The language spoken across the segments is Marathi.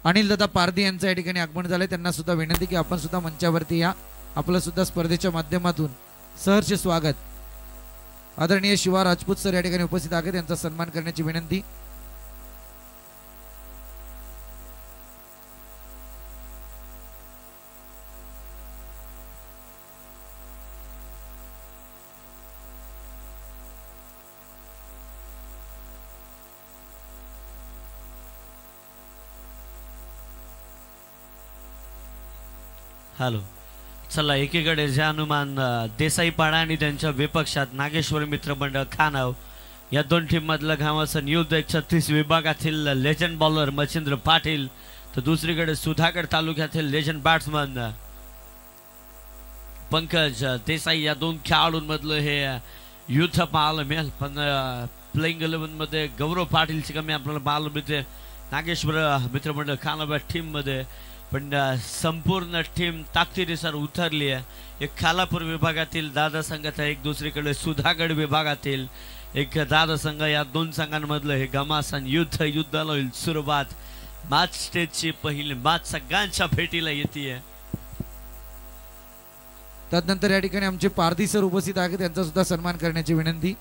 अनिल दादा पारधी यांचं या ठिकाणी आगमन झालंय। त्यांना सुद्धा विनंती की आपण सुद्धा मंचावरती या, आपलं सुद्धा स्पर्धेच्या माध्यमातून सहर्ष स्वागत। आदरणीय शिवा राजपूत सर या ठिकाणी उपस्थित आहेत, त्यांचा सन्मान करण्याची विनंती। हॅलो, चला एकीकडे जे हनुमान देसाईपाडा आणि त्यांच्या विपक्षात नागेश्वर मित्रमंडळ खानाव या दोन टीम मधलं घमासान युद्ध 136 विभागातील लेजंड बॉलर मच्छिंद्र पाटील, तर दुसरीकडे सुधागड तालुक्यातील लेजंड बॅट्समन पंकज देसाई या दोन खेळाडूंमधलं हे युद्ध पाहायला मिळेल। पण प्लेइंग 11 मध्ये गौरव पाटीलची कमी आपल्याला पाहायला मिळते नागेश्वर मित्रमंडळ खानाव टीम मध्ये, पण संपूर्ण टीम ताकदीनुसार उतरली आहे। एक खालापूर विभागातील दादा संघात आहे, एक दुसरीकडे सुधागड विभागातील एक दादा संघ, या दोन संघांमधलं हे घमासान युद्धाला होईल सुरुवात। मॅच स्टेजची पहिली मॅच सगळ्यांच्या भेटीला येते। त्यानंतर या ठिकाणी आमचे पारधी सर उपस्थित आहेत, त्यांचा सुद्धा सन्मान करण्याची विनंती।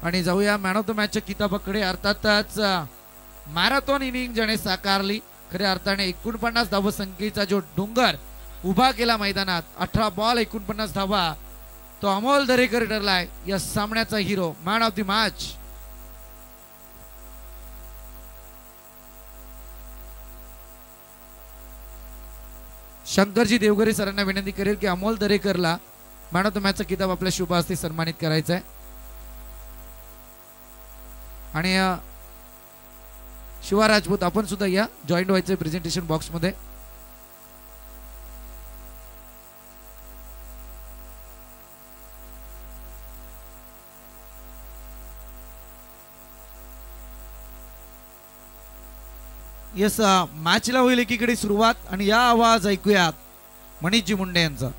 आणि जाऊया मॅन ऑफ द मॅचच्या किताबाकडे। अर्थातच मॅरेथॉन इनिंग ज्याने साकारली, खऱ्या अर्थाने 49 धावा संख्येचा जो डोंगर उभा केला मैदानात, 18 बॉल 49 धावा, तो अमोल दरेकर ठरलाय या सामन्याचा hero, man of the match. शंकरजी देवगरे सरांना विनंती करेल की अमोल दरेकरला मॅन ऑफ द मॅचचा किताब आपल्या शुभ हस्ते सन्मानित करायचा आहे। आणि शिवा राजपूत आपण सुद्धा या जॉईंट व्हायचं प्रेझेंटेशन बॉक्स मध्ये। यस, मॅचला होईल एकीकडे सुरुवात आणि या आवाज ऐकूयात मनीषजी मुंडे यांचा।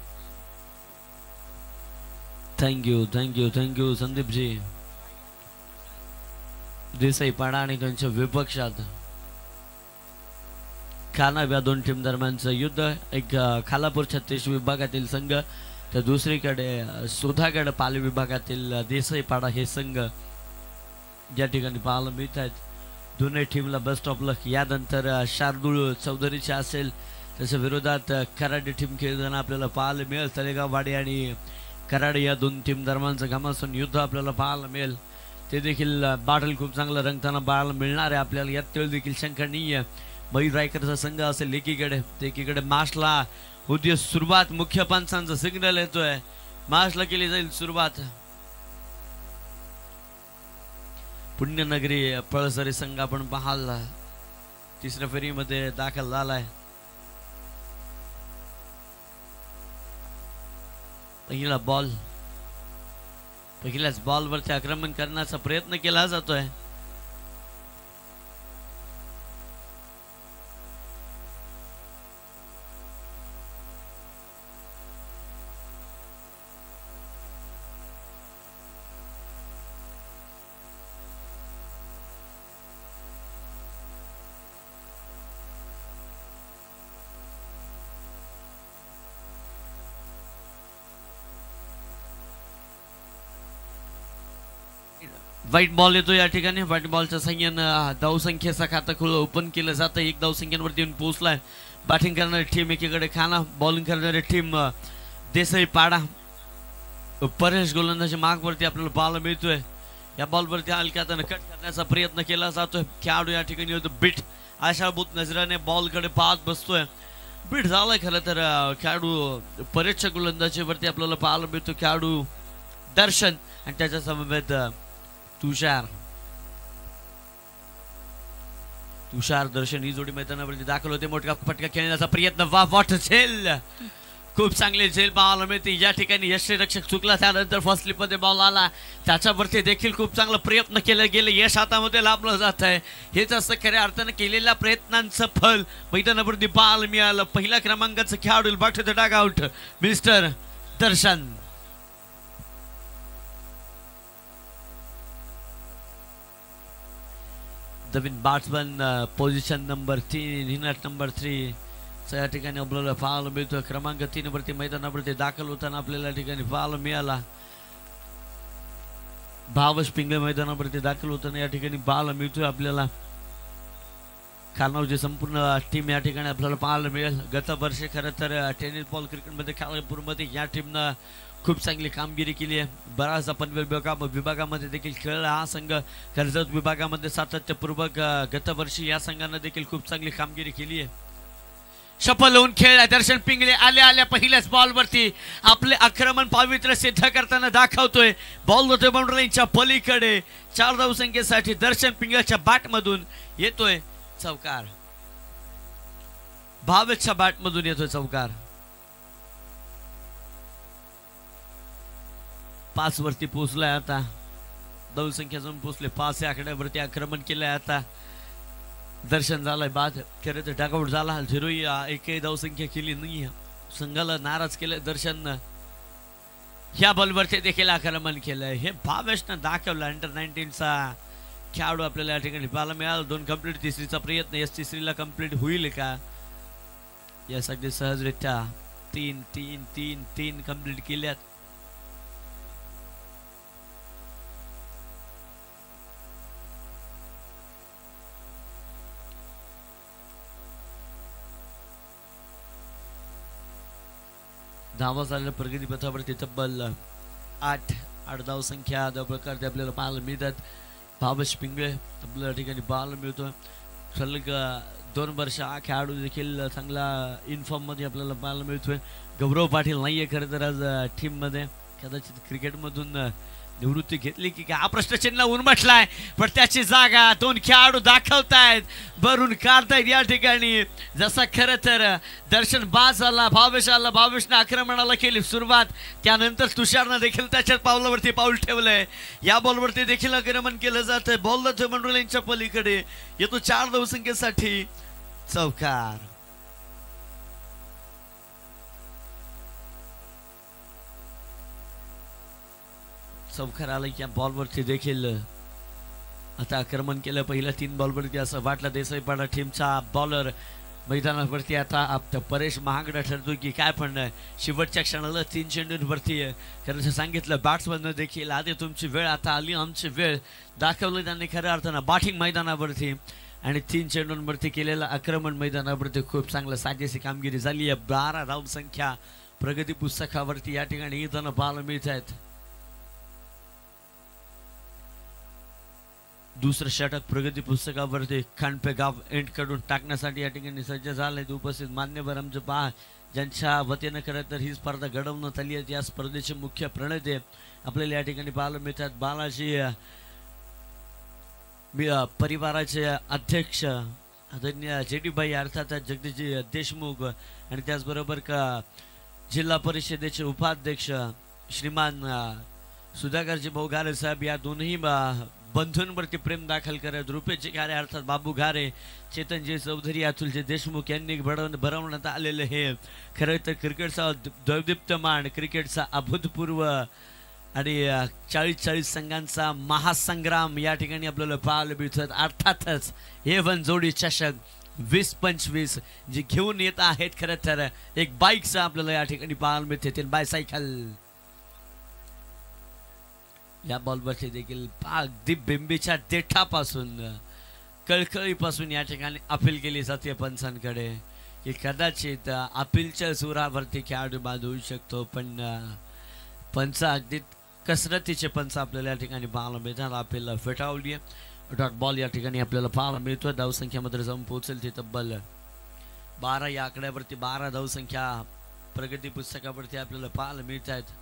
थँक्यू संदीपजी। देसाईपाडा आणि त्यांच्या विपक्षात खानाव या दोन टीम दरम्यानचं युद्ध, एक खालापूर 36 विभागातील संघ, तर दुसरीकडे सुधागड पाली विभागातील देसाईपाडा हे संघ या ठिकाणी पाहायला मिळत आहेत। दोन्ही टीमला बेस्ट ऑफ लक। यानंतर शार्दूल चौधरीचे असेल त्याच्या विरोधात कराड टीम खेळताना आपल्याला पाहायला मिळेल। तळेगाववाडी आणि कराड या दोन टीम दरम्यानचं घमासान युद्ध आपल्याला पाहायला मिळेल, ते देखील बाटल खूप चांगलं रंगताना पाहायला मिळणार आहे आपल्याला, यात तेवढी देखील शंका नाही आहे। मयूर रायकरचा संघ असेल एकीकडे मार्चला होती सुरुवात, मुख्य पंचांचा सिग्नल येतोय, मार्चला केली जाईल सुरुवात। पुण्यनगरी पळसरी संघ आपण पाहाल तिसऱ्या फेरीमध्ये दाखल झालाय। पहिल्याच बॉलवरती आक्रमण करण्याचा प्रयत्न केला जातोय। व्हाईट बॉल येतो या ठिकाणी। व्हाईट बॉलच्या संख्येनं धावसंख्येचा खाता ओपन केलं जातं, एक धावसंख्येवरती येऊन पोहोचलाय। बॅटिंग करणारी टीम एकीकडे खाना, बॉलिंग करणारी टीम देसाईपाडा। परेश गोलंदाजी मागवरती आपल्याला बॉल मिळतोय, या बॉलवरती हलक्यात कट करण्याचा प्रयत्न केला जातोय। खेळाडू या ठिकाणी होतो बीट, आशाभूत नजराने बॉलकडे पाहत बसतोय। बीट झालाय खरं तर खेळाडू परेशच्या गोलंदाजीवरती आपल्याला पाहायला मिळतो खेळाडू दर्शन आणि त्याच्या समवेत तुषार दर्शन ही जोडी मैदानावरती दाखल होते। मोठा फटका खेळण्याचा प्रयत्न, वा व्हॉट झेल खूप चांगले झेल पाहायला मिळते. या ठिकाणी यष्टीरक्षक चुकला, त्यानंतर फर्स्ट स्लिपमध्ये बॉल आला, त्याच्यावरती देखील खूप चांगला प्रयत्न केले गेले, यश हातामध्ये लाभलं जात आहे. हेच असं खऱ्या अर्थानं केलेल्या प्रयत्नांचं फल मैदानावरती पाहायला मिळालं. पहिल्या क्रमांकाचं खेळाडू back to the dugout mister Darshan. नवीन बॅट्समन पोझिशन नंबर 3 हिनट नंबर 3 या ठिकाणी आपल्याला पाहायला मिळतो. क्रमांक 3 वरती मैदानावरती दाखल होताना आपल्याला ठिकाणी पाहायला मिळाला. भावश पिंगळे मैदानावरती दाखल होताना या ठिकाणी पाहायला मिळतोय आपल्याला. खानावरची संपूर्ण टीम या ठिकाणी आपल्याला पाहायला मिळेल. गत वर्षी खरं तर टेनिस बॉल क्रिकेटमध्ये खालापूरमध्ये या टीमनं खूप चांगली कामगिरी केली आहे. बराचसा पनवेल विभागामध्ये देखील खेळला हा संघ. कर्जत विभागामध्ये सातत्यपूर्वक गत वर्षी या संघानं देखील खूप चांगली कामगिरी केली आहे. सफल होऊन खेळला दर्शन पिंगळे. आल्या पहिल्याच बॉलवरती आपले आक्रमण पावित्र्य सिद्ध करताना दाखवतोय. बॉल होतोय बाउंड्री लाईनच्या पलीकडे. 4 धावसंख्येसाठी दर्शन पिंगळेच्या बॅटमधून येतोय चौकार. भावेशच्या बॅटमधून येतोय चौकार. 5 वरती पोहोचलाय आता. धावसंख्या जाऊन पोहोचले 5 या आकड्यावरती आक्रमण केलंय आता. दर्शन झालंय बाद. खरं तर डगआउट झाला. 0 एकही धावसंख्या केली नाही. संघाला नाराज केलंय दर्शननं. ह्या बॉलवरती देखील आक्रमण केलंय. हे भावेशनं दाखवलं. अंडर 19चा खेळाडू आपल्याला या ठिकाणी पाहायला मिळाला. 2 कंप्लीट. तिसरीचा प्रयत्न. यस तिसरीला कंप्लीट होईल का? यस अगदी सहजरित्या 3 कंप्लीट केल्यात. धावा झालेल्या प्रगती पथावरती तब्बल 8 धावसंख्या प्रकारचे आपल्याला पाहायला मिळतात. भावेश पिंगळे आपल्याला ठिकाणी पाहायला मिळतो. सलग 2 वर्ष हा खेळाडू देखील चांगला इन्फॉर्ममध्ये आपल्याला पाहायला मिळतोय. गौरव पाटील नाहीये खरं तर आज टीममध्ये. कदाचित क्रिकेटमधून निवृत्ती घेतली की काय हा प्रश्नचिन्ह उन्मटलाय. पण त्याची जागा 2 खेळाडू दाखवतायत, भरून काढतायत या ठिकाणी. जसा खरं तर दर्शन बाद झाला, भावेश आला, भावेशने आक्रमणाला केली सुरुवात. त्यानंतर तुषारनं देखील त्याच्याच पावलावरती पाऊल ठेवलंय. या बॉलवरती देखील आक्रमण केलं जातंय. बॉल मंडळींच्या पलीकडे येतो 4 धावसंख्येसाठी चौकार. चौकार आला या बॉलवरती देखील आता आक्रमण केलं. पहिल्या 3 बॉलवरती असं वाटलं देसाईपाडा टीमचा बॉलर मैदानावरती आता परेश महागडा ठरतो की काय. पण शेवटच्या क्षणाला 3 चेंडूंवरती खरं सांगितलं बॅट्समॅन देखील आधी तुमची वेळ, आता आली आमची वेळ दाखवलं त्यांनी खऱ्या अर्थानं बॅटिंग मैदानावरती. आणि 3 चेंडूंवरती केलेलं आक्रमण मैदानावरती खूप चांगलं साजेशी कामगिरी झाली आहे. 12 धावसंख्या प्रगती पुस्तकावरती या ठिकाणी येताना पाहायला मिळत आहेत. दुसरं षटक प्रगती पुस्तकावरती खांडपे गाव एंड कडून टाकण्यासाठी या ठिकाणी सज्ज झालेत उपस्थित मान्यवर आमचे पहा, ज्यांच्या वतीनं खरं तर ही स्पर्धा घडवण्यात आली आहे. या स्पर्धेचे मुख्य प्रणेते आपल्याला या ठिकाणी पाहायला मिळतात. बालाजी परिवाराचे अध्यक्ष आदरणीय जेडीबाई अर्थात जगदीशजी देशमुख आणि त्याचबरोबर जिल्हा परिषदेचे उपाध्यक्ष श्रीमान सुधाकरजी भाऊ घारे साहेब या दोन्ही बंधूंवरती प्रेम दाखल करत रुपेशजी घारे अर्थात बाबू घारे, चेतनजी चौधरी, अतुलजी देशमुख यांनी भरवण्यात आलेले हे खरं तर क्रिकेटचा दैदिप्यमान, क्रिकेटचा अभूतपूर्व आणि 40 संघांचा महासंग्राम या ठिकाणी आपल्याला पाहायला मिळतात. अर्थातच हे वन जोडी चषक 20-25 जे घेऊन येत आहेत. खरं तर एक बाईकचं आपल्याला या ठिकाणी पाहायला मिळते, बायसायकल. या बॉलवरती देखील अगदी बिंबीच्या देठापासून कळकळीपासून या ठिकाणी अपील केली जाते पंचांकडे की कदाचित अपीलच्या सुरावरती खेळाडू बाद होऊ शकतो. पण पंच अगदी कसरतीचे पंच आपल्याला या ठिकाणी पाहायला मिळतात. अपील फेटावली आहे. डॉट बॉल या ठिकाणी आपल्याला पाहायला मिळतो. धावसंख्यामध्ये जाऊन पोहोचेल ते तब्बल 12 या आकड्यावरती 12 धावसंख्या प्रगती पुस्तकावरती आपल्याला पाहायला मिळत आहेत.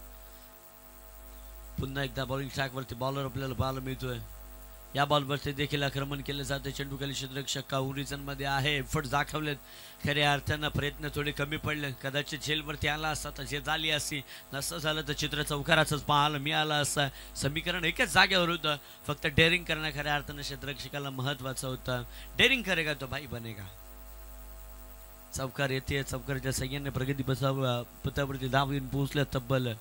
पुन्हा एकदा बॉलिंग ट्रॅकवरती बॉलर आपल्याला पाहायला मिळतोय. या बॉलवरती देखील आक्रमण केलं जातं. चेंडूखाली क्षेत्ररक्षक काउरीजन मध्ये आहे. एफर्ट दाखवलेत. खऱ्या अर्थानं प्रयत्न थोडे कमी पडले. कदाचित झेलवरती आला असता तर झेल झाली असती. नसतं झालं तर चित्र चौकाराचंच पाहायला मिळालं असं. समीकरण एकच जागेवर होतं. फक्त डेअरिंग करणं खऱ्या अर्थानं क्षेत्ररक्षकाला महत्वाचं होतं. डेअरिंग करेगा तो भाई बनेगा. चौकार येते. चौकाराच्या सगळ्यांनी प्रगती पथावरती धाव येऊन पोहोचल्या. तब्बल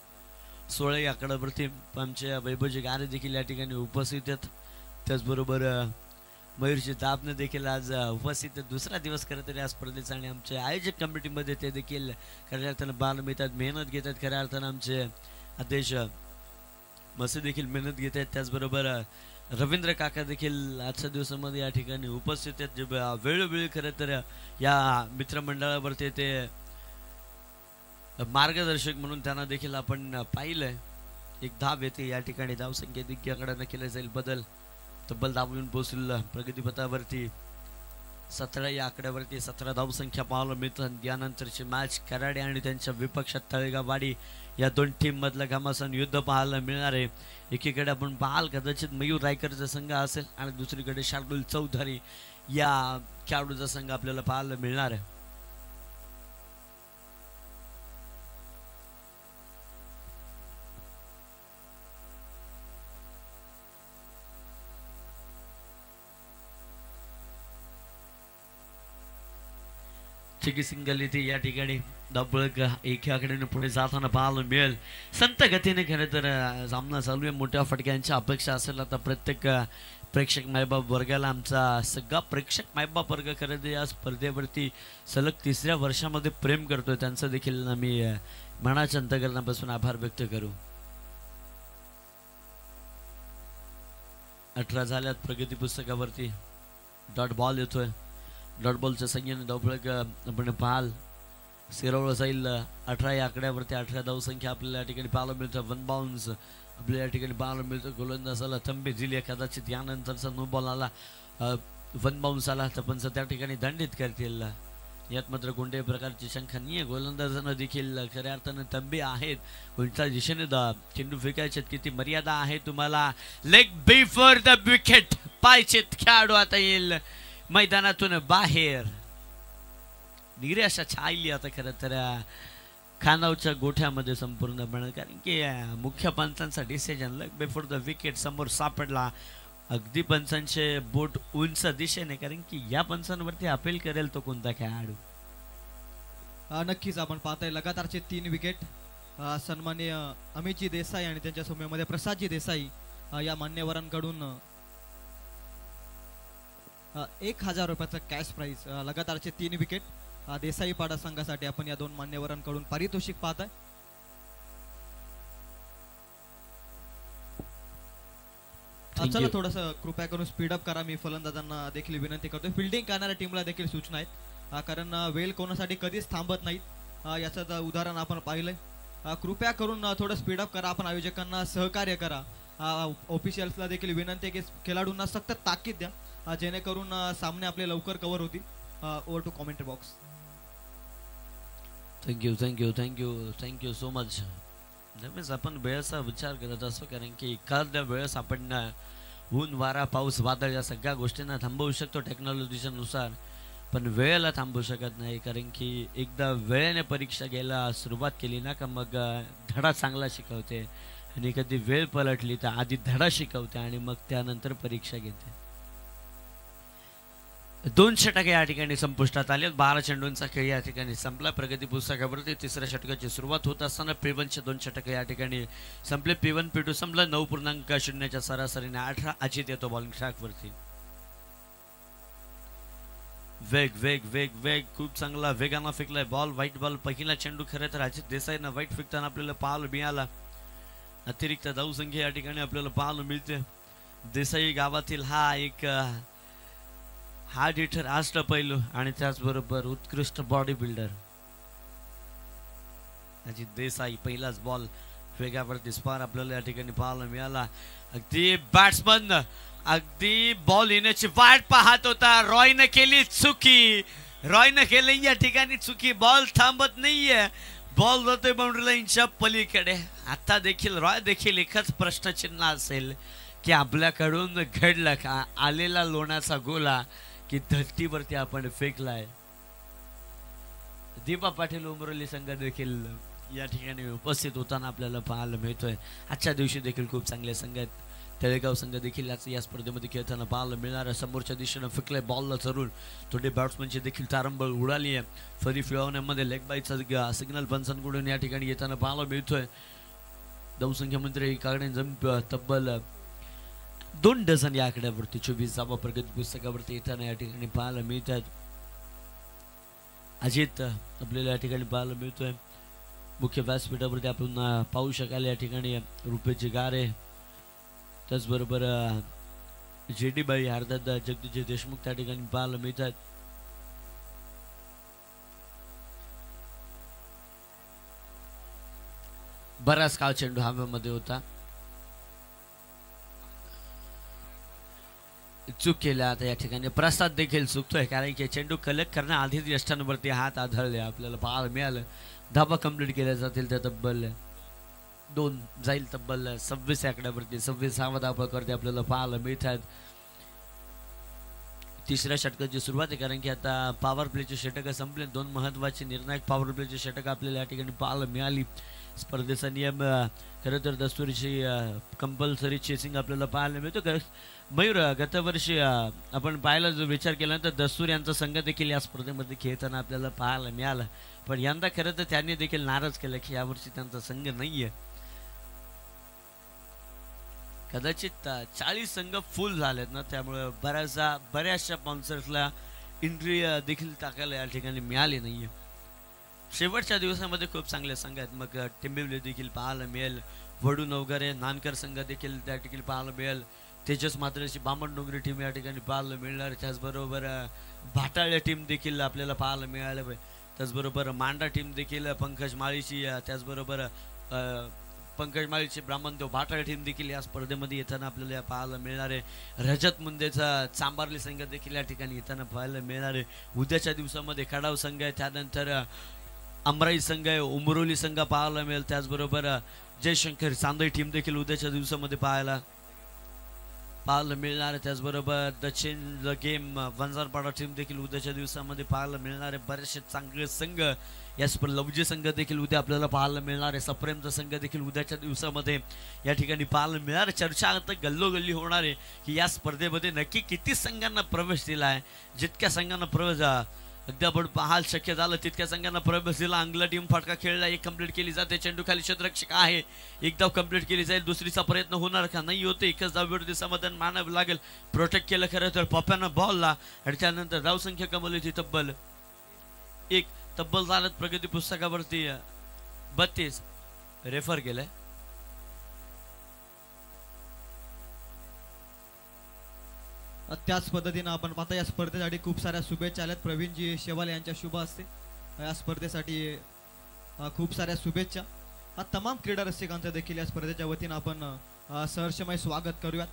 16 आकड्यावरती आमच्या वैभवजी गारे देखील या ठिकाणी उपस्थित आहेत. त्याचबरोबर मयूरजी दाबने देखील आज उपस्थित आहेत. दुसरा दिवस खरं तरी आज स्पर्धेचा आणि आमच्या आयोजक कमिटीमध्ये ते देखील खऱ्या अर्थानं बाल मिळतात, मेहनत घेतात. खऱ्या अर्थानं आमचे अध्यक्ष मसे देखील मेहनत घेत आहेत. त्याचबरोबर रवींद्र काका देखील आजच्या दिवसामध्ये या ठिकाणी उपस्थित आहेत. जे वेळोवेळी खरं तर या मित्रमंडळावरती ते मार्गदर्शक म्हणून त्यांना देखील आपण पाहिलंय. एक धाव येते या ठिकाणी. धावसंख्या दिग्गजाकडे केला जाईल बदल. तब्बल धावून पोहोचलेला प्रगतीपथावरती 17 या आकड्यावरती 17 धावसंख्या पाहायला मिळतात. यानंतरची मॅच कराडे आणि त्यांच्या विपक्षात तळेगाववाडी या दोन टीम मधलं घमासान युद्ध पाहायला मिळणार आहे. एकीकडे आपण पाहाल कदाचित मयूर रायकरचा संघ असेल आणि दुसरीकडे शार्दुल चौधरी या खेळाडूचा संघ आपल्याला पाहायला मिळणार आहे. चिकी सिंगल इथे या ठिकाणी धावपळ एका आकड्याने पुढे जाताना पाहायला मिळेल. संत गतीने खरं तर सामना चालू आहे. मोठ्या फटक्यांची अपेक्षा असेल. आता प्रत्येक प्रेक्षक मायबाप वर्गाला आमचा सगळा प्रेक्षक मायबाप वर्ग खरं तर या स्पर्धेवरती सलग 3ऱ्या वर्षामध्ये प्रेम करतोय. त्यांचं देखील आम्ही मनाच्या अंतःकरणापासून आभार व्यक्त करू. 18 झाल्यात प्रगती पुस्तकावरती. डॉट बॉल येतोय. डॉट बॉलच्या संख्येने धावपळ आपण पाहाल सिरवळ जाईल. 18 या आकड्यावरती 18 धावसंख्या आपल्याला या ठिकाणी पाहायला मिळतं. वन बाउन्स आपल्याला या ठिकाणी पाहायला मिळतं. गोलंदाजाला थंबी दिली. कदाचित यानंतरचा नो बॉल आला, वन बाउन्स आला तर पण त्या ठिकाणी दंडित करतील. यात मात्र कोणत्याही प्रकारची शंका नाही आहे. गोलंदाजांना देखील खऱ्या अर्थानं तंबी आहेत. कोणत्या दिशेने चेंडू फेकायचे किती मर्यादा आहे तुम्हाला. लेग बिफोर द विकेट पायचेत खेळाडू आता येईल मैदानातून बाहेर. निराशा छायली आता खरं तर खानावच्या गोठ्यामध्ये संपूर्णपणे. कारण की मुख्य पंचांचा decision leg before the wicket समोर सापडला. अगदी पंचांचे बोट उंच दिशेने. कारण की या पंचांवरती अपील करेल तो कोणता खेळाडू. नक्कीच आपण पाहताय लगातारचे 3 विकेट. सन्माननीय अमितजी देसाई आणि त्यांच्या समूहामध्ये प्रसादजी देसाई या मान्यवरांकडून 1000 रुपयाचा कॅश प्राइज. लगातारचे 3 विकेट देसाई पाडा संघासाठी आपण या 2 मान्यवरांकडून पारितोषिक पाहताय. चला थोडस कृपया करून स्पीडअप करा. मी फलंदाजांना देखील विनंती करतो. फिल्डिंग करणाऱ्या टीमला देखील सूचना आहेत. कारण वेळ कोणासाठी कधीच थांबत नाहीत. याचं उदाहरण आपण पाहिलंय. कृपया करून थोडं स्पीडअप करा. आपण आयोजकांना सहकार्य करा. ऑफिशियल्सला देखील विनंती आहे की खेळाडूंना सक्त ताकीद द्या जेणेकरून सामने आपले लवकर कव्हर होतील. Over to commentary box. Thank you thank you thank you thank you so much. नेहमीच आपण वेळेचा विचार करत असतो. कारण की एखाद्या वेळेस आपण ऊन वारा पाऊस वादळ या सगळ्या गोष्टींना थांबवू शकतो टेक्नॉलॉजीच्या नुसार, पण वेळेला थांबवू शकत नाही. कारण की एकदा वेळेने परीक्षा घ्यायला सुरुवात केली ना का मग धडा चांगला शिकवते. आणि कधी वेळ पलटली तर आधी धडा शिकवते आणि मग त्यानंतर परीक्षा घेते. 200% या ठिकाणी संपुष्टात आले. 12 चेंडूंचा खेळ या ठिकाणी संपला. प्रगती पुस्तकावरती 3ऱ्या षटकाची सुरुवात होत असताना P1चे 200% या ठिकाणी संपले. P1 P2 संपला. 9.0 सरासरीने 18 अजित येतो बॉलिंग ट्रॅकवरती. वेग वेग वेग वेग खूप चांगला वेगानं फेकलाय बॉल. व्हाईट बॉल पहिला चेंडू खरं तर अजित देसाईंना व्हाईट फेकताना आपल्याला पाहायला मिळाला. अतिरिक्त धावसंख्या या ठिकाणी आपल्याला पाहायला मिळते. देसाई गावातील हा एक हार्ड हिटर अष्टपैलू आणि त्याचबरोबर उत्कृष्ट बॉडी बिल्डर अजित देसाई. पहिलाच बॉल वेगावरती स्पार आपल्याला या ठिकाणी पाहायला मिळाला. अगदी बॅट्समन अगदी बॉल येण्याची वाट पाहत होता. रॉयने केली चुकी. रॉयने केली या ठिकाणी चुकी. बॉल थांबत नाहीये. बॉल जातोय बाउंड्री लाईनच्या पलीकडे. आता देखील रॉय देखील एकच प्रश्नचिन्ह असेल की आपल्याकडून घडलं का आलेला लोण्याचा गोला की धरतीवरती आपण फेकलाय. दीपा पाटील उमरोली संघ देखील या ठिकाणी उपस्थित होताना आपल्याला पाहायला मिळतोय. आजच्या दिवशी देखील खूप चांगले संघ आहेत. तळेगाव संघ देखील या स्पर्धेमध्ये खेळताना पाहायला मिळणार आहे. समोरच्या दिशेनं फिकलाय बॉलला चरून थोडे बॅट्समनची देखील तारंबळ उडाली आहे. फरी फिरवण्यामध्ये लेग बाईचा सिग्नल पंचांकडून या ठिकाणी येताना पाहायला मिळतोय. धावसंख्या मंत्री कागडे तब्बल 2 डझन या आकड्यावरती 24 जावा प्रगती पुस्तकावरती येताना या ठिकाणी पाहायला मिळतात. अजित आपल्याला या ठिकाणी पाहायला मिळतोय. मुख्य व्यासपीठावरती आपण पाहू शकाल या ठिकाणी रुपेश गारे, त्याचबरोबर JD बाई अर्थात जगदीश देशमुख त्या ठिकाणी पाहायला मिळतात. बराच काळ चेंडू हवेमध्ये होता. चूक केल्या आता या ठिकाणी प्रसाद देखील चुकतोय कारण की चेंडू कलेक्ट करण्याआधीच यष्टांवरती हात आढळले आपल्याला पाहायला मिळालं. धाबा कंप्लीट केल्या जातील त्या तब्बल 2 जाईल. तब्बल 26 आकड्यावरती 26वा धाबा करते आपल्याला पाहायला मिळतात. तिसऱ्या षटकाची सुरुवात आहे कारण की आता पॉवर प्लेचे षटक संपले. 2 महत्वाचे निर्णायक पॉवर प्लेचे षटक आपल्याला या ठिकाणी पाहायला मिळाली. स्पर्धेचा नियम खरं तर दस्तुरीची कंपल्सरी चेसिंग आपल्याला पाहायला मिळतो. मयूर गतवर्षी आपण पाहायला जो विचार केला तर दस्तूर यांचा संघ देखील या स्पर्धेमध्ये खेळताना आपल्याला पाहायला मिळाला. पण यंदा खरं तर त्यांनी देखील नाराज केलं की यावर्षी त्यांचा संघ नाहीये. कदाचित 40 संघ फुल झालेत ना, त्यामुळे बऱ्याचशा स्पॉन्सर्सला एंट्री देखील टाकायला या ठिकाणी मिळाली नाहीये. शेवटच्या दिवसामध्ये खूप चांगले संघ आहेत. मग टिंबिवली देखील पाहायला मिळेल. वडू नवघरे नानकर संघ देखील त्या ठिकाणी पाहायला मिळेल. तेजस मात्रेची बामण डोंगरी टीम या ठिकाणी पाहायला मिळणार. त्याचबरोबर भाटाळ्या टीम देखील आपल्याला पाहायला मिळाल्या. त्याचबरोबर मांडा टीम देखील पंकज माळीची, त्याचबरोबर पंकज माळीची ब्राह्मणदेव भाटाळ्या टीम देखील या स्पर्धेमध्ये येताना आपल्याला पाहायला मिळणार आहे. रजत मुंदेचा चांबारली संघ देखील या ठिकाणी येताना पाहायला मिळणार आहे. उद्याच्या दिवसामध्ये खडाव संघ आहे, त्यानंतर अमराई संघ आहे, उमरोली संघ पाहायला मिळेल. त्याचबरोबर जयशंकर चांदई टीम देखील उद्याच्या दिवसामध्ये पाहायला मिळणार आहे. त्याचबरोबर दक्षिण गेम वंजारपाडा टीम देखील उद्याच्या दिवसामध्ये पाहायला मिळणार आहे. बरेचसे चांगले संघ याच लवजी संघ देखील उद्या आपल्याला पाहायला मिळणार आहे. सप्रेमचा संघ देखील उद्याच्या दिवसामध्ये या ठिकाणी पाहायला मिळणार आहे. चर्चा आता गल्लोगल्ली होणार आहे की या स्पर्धेमध्ये नक्की किती संघांना प्रवेश दिला आहे. जितक्या संघांना प्रवेश अगदी आपण पाहाल शक्य झालं तितक्या संघांना प्रवेश दिला. अंगला टीम फटका खेळला, 1 कंप्लीट केली जाते. चेंडू खाली क्षेत्ररक्षक आहे, 1 धाव कंप्लीट केली जाईल. दुसरीचा प्रयत्न होणार का? नाही होते. 1च धावेवरती समाधान मानावं लागेल. प्रोटेक्ट केलं खरं तर पप्प्यानं बॉलला आणि त्यानंतर धावसंख्या कमवली ती तब्बल 1. तब्बल झालं प्रगती पुस्तकावरती 32 रेफर केलंय. त्याच पद्धतीनं आपण पाहता या स्पर्धेसाठी खूप साऱ्या शुभेच्छा आल्यात. प्रवीणजी शेवाले यांच्या शुभ असते या स्पर्धेसाठी खूप साऱ्या शुभेच्छा. तमाम क्रीडा रसिकांचं देखील या स्पर्धेच्या वतीनं आपण सहर्षमय स्वागत करूयात.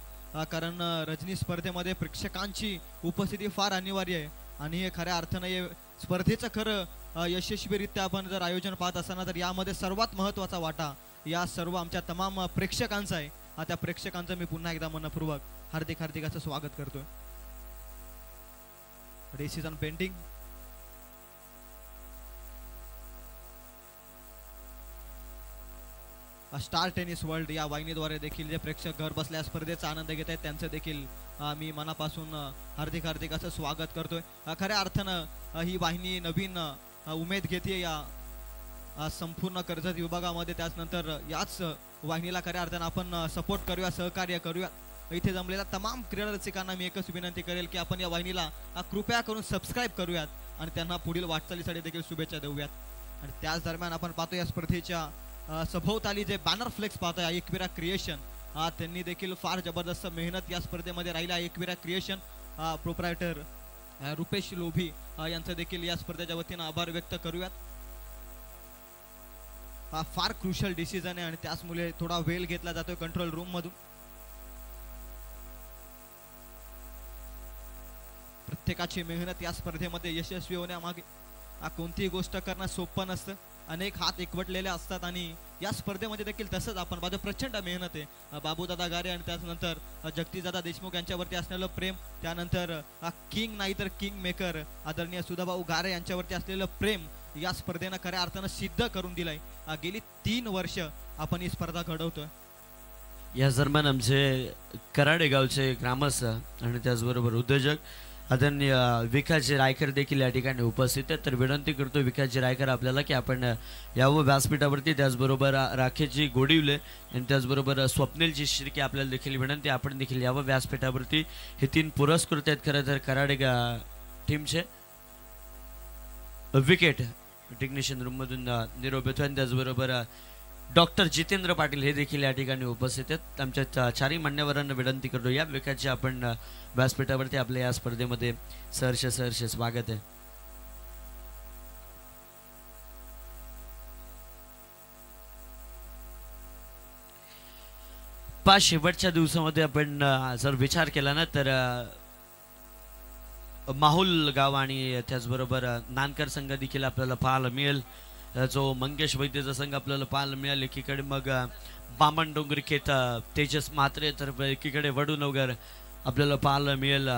कारण रजनी स्पर्धेमध्ये प्रेक्षकांची उपस्थिती फार अनिवार्य आहे आणि हे खऱ्या अर्थानं हे स्पर्धेचं खरं यशस्वीरित्या आपण जर आयोजन पाहत असताना तर यामध्ये सर्वात महत्त्वाचा वाटा या सर्व आमच्या तमाम प्रेक्षकांचा आहे. त्या प्रेक्षकांचं मी पुन्हा एकदा मनपूर्वक हार्दिक असं स्वागत करतोय. Decision painting star tennis world या वाहिनीद्वारे देखील जे प्रेक्षक घर बसल्या स्पर्धेचा आनंद घेत आहेत त्यांचं देखील मी मनापासून हार्दिक असं स्वागत करतोय. खऱ्या अर्थानं ही वाहिनी नवीन उमेद घेते या संपूर्ण कर्जत विभागामध्ये. त्याचनंतर याच वाहिनीला खऱ्या अर्थानं आपण सपोर्ट करूया, सहकार्य करूया. इथे जमलेल्या तमाम क्रीडा रसिकांना मी एकच विनंती करेल की आपण या वाहिनीला कृपया करून सबस्क्राईब करूयात आणि त्यांना पुढील वाटचालीसाठी देखील शुभेच्छा देऊयात. आणि त्याच दरम्यान आपण पाहतो या स्पर्धेच्या सभोवताली जे बॅनर फ्लेक्स पाहतोय एकविरा क्रिएशन, त्यांनी देखील फार जबरदस्त मेहनत या स्पर्धेमध्ये राहिला. एकविरा क्रिएशन प्रोप्रायटर रुपेश लोभी यांचं देखील या स्पर्धेच्या वतीनं आभार व्यक्त करूयात. फार क्रुशल डिसिजन आहे आणि त्याचमुळे थोडा वेळ घेतला जातोय कंट्रोल रूम मधून. प्रत्येकाची मेहनत या स्पर्धेमध्ये यशस्वी होण्यामागे कोणतीही गोष्ट करणं सोपं नसतं. अनेक हात एकवटलेले असतात आणि या स्पर्धेमध्ये देखील तसंच आपण पाहतो प्रचंड मेहनत आहे बाबूदादा गारे आणि त्यानंतर जगदीशदादा देशमुख यांच्यावरती असलेलं प्रेम, त्यानंतर किंग नाही तर किंग मेकर आदरणीय सुधाभाऊ गारे यांच्यावरती असलेलं प्रेम या स्पर्धेनं खऱ्या अर्थानं सिद्ध करून दिलंय. गेली 3 वर्ष आपण ही स्पर्धा घडवतोय. या दरम्यान आमचे कराडे गावचे ग्रामस्थ आणि त्याचबरोबर उद्योजक आदरणीय विकासजी रायकर देखील या ठिकाणी उपस्थित आहेत. तर विनंती करतो विकासजी रायकर आपल्याला की आपण यावं व्यासपीठावरती. त्याचबरोबर राखेशजी गोडिवले आणि त्याचबरोबर स्वप्नीलजी शिर्के आपल्याला देखील विनंती आपण देखील यावं व्यासपीठावरती. हे 3 पुरस्कृत आहेत खरं तर कराडे टीमचे. विकेट टेक्निशियन रूममधून निरोप येतो आणि त्याचबरोबर डॉक्टर जितेंद्र पाटील हे देखील या ठिकाणी उपस्थित आहेत. आमच्या चारही मान्यवरांना विनंती करतो या विकेटचे आपण व्यासपीठावरती आपल्या या स्पर्धेमध्ये सहर्ष स्वागत आहे. शेवटच्या दिवसामध्ये आपण जर विचार केला ना तर माहुल गाव आणि त्याचबरोबर नानकर संघ देखील आपल्याला पाहायला मिळेल. जो मंगेश वैद्यचा संघ आपल्याला पाहायला मिळाले. एकीकडे मग बामण डोंगरी खेत तेजस म्हात्रे, तर एकीकडे वडूनगर आपल्याला पाहायला मिळेल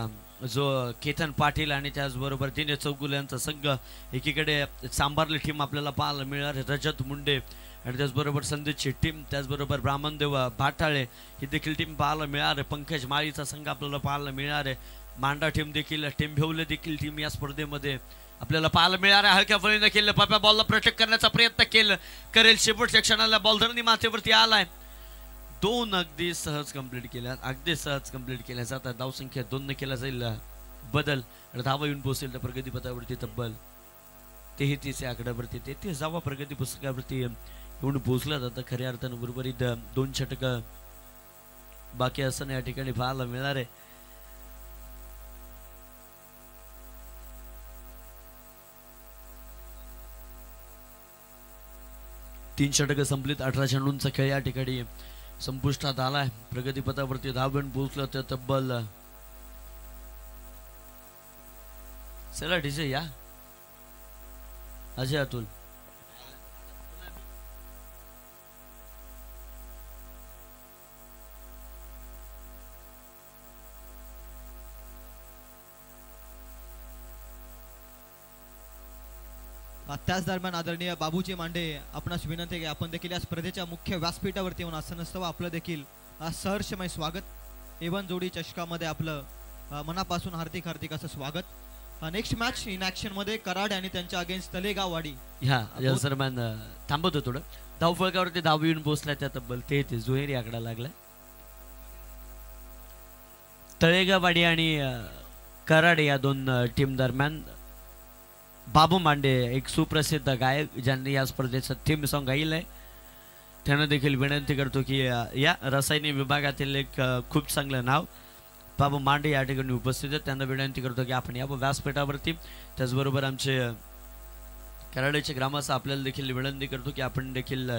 जो केतन पाटील आणि त्याचबरोबर दिनेश चौगुले यांचा संघ. एकीकडे सांबारली टीम आपल्याला पाहायला मिळणार रजत मुंडे आणि त्याचबरोबर संदीपची टीम, त्याचबरोबर ब्राह्मणदेव भाटाळे ही देखील टीम पाहायला मिळणार आहे. पंकज माळीचा संघ आपल्याला पाहायला मिळणार आहे. मांडा टीम देखील, टेंभिवले देखील टीम या स्पर्धेमध्ये आपल्याला पाहायला मिळणार आहे. हलक्या फळीने केलं पाप्या बॉलला प्रोटेक्ट करण्याचा प्रयत्न केलं करेल. शेवटच्या क्षणाला बॉल धरणी माथेवरती आलाय. 2 अगदी सहज कंप्लीट केल्या जातात. धावसंख्या 2 ने केला जाईल बदल आणि धावा येऊन पोहोचेल तर प्रगतीपथावरती तब्बल 33 या आकड्यावरती 33 धावा प्रगती पुस्तकावरती येऊन पोहोचला जातं. खऱ्या अर्थानं बरोबरीत 2 षटक बाकी असताना या ठिकाणी पाहायला मिळणार आहे. तीन षटकं संपलीत. 18 चेंडूंचा खेळ या ठिकाणी संपुष्टात आलाय. प्रगतीपथावरती धावून पोहोचलं तर तब्बल चला डीजे या अजय अतुल त्याच दरम्यान आदरणीय बाबूजी मांडे आपणास विनंती की आपण देखील या स्पर्धेच्या मुख्य व्यासपीठावरती येऊन असं नसतं आपलं देखील सहर्षमय स्वागत. एवन जोडी चषकामध्ये आपलं मनापासून हार्दिक असं स्वागत. नेक्स्ट मॅच इन ऍक्शन मध्ये कराड आणि त्यांच्या अगेन्स्ट तलेगाववाडी. ह्या दरम्यान थांबवतो थोडं. धावफलकावरती धाव येऊन पोहोचला त्या तब्बल 33 दुहेरी आकडा लागला. तळेगाववाडी आणि कराड या 2 टीम दरम्यान बाबू मांडे एक सुप्रसिद्ध गायक ज्यांनी या स्पर्धेचं थीम सॉन्ग गायलंय त्यांना देखील विनंती करतो की या रसायनी विभागातील एक खूप चांगलं नाव बाबू मांडे या ठिकाणी उपस्थित आहेत. त्यांना विनंती करतो की आपण या व्यासपीठावरती. त्याचबरोबर आमचे कराडेचे ग्रामस्थ आपल्याला देखील विनंती करतो की आपण देखील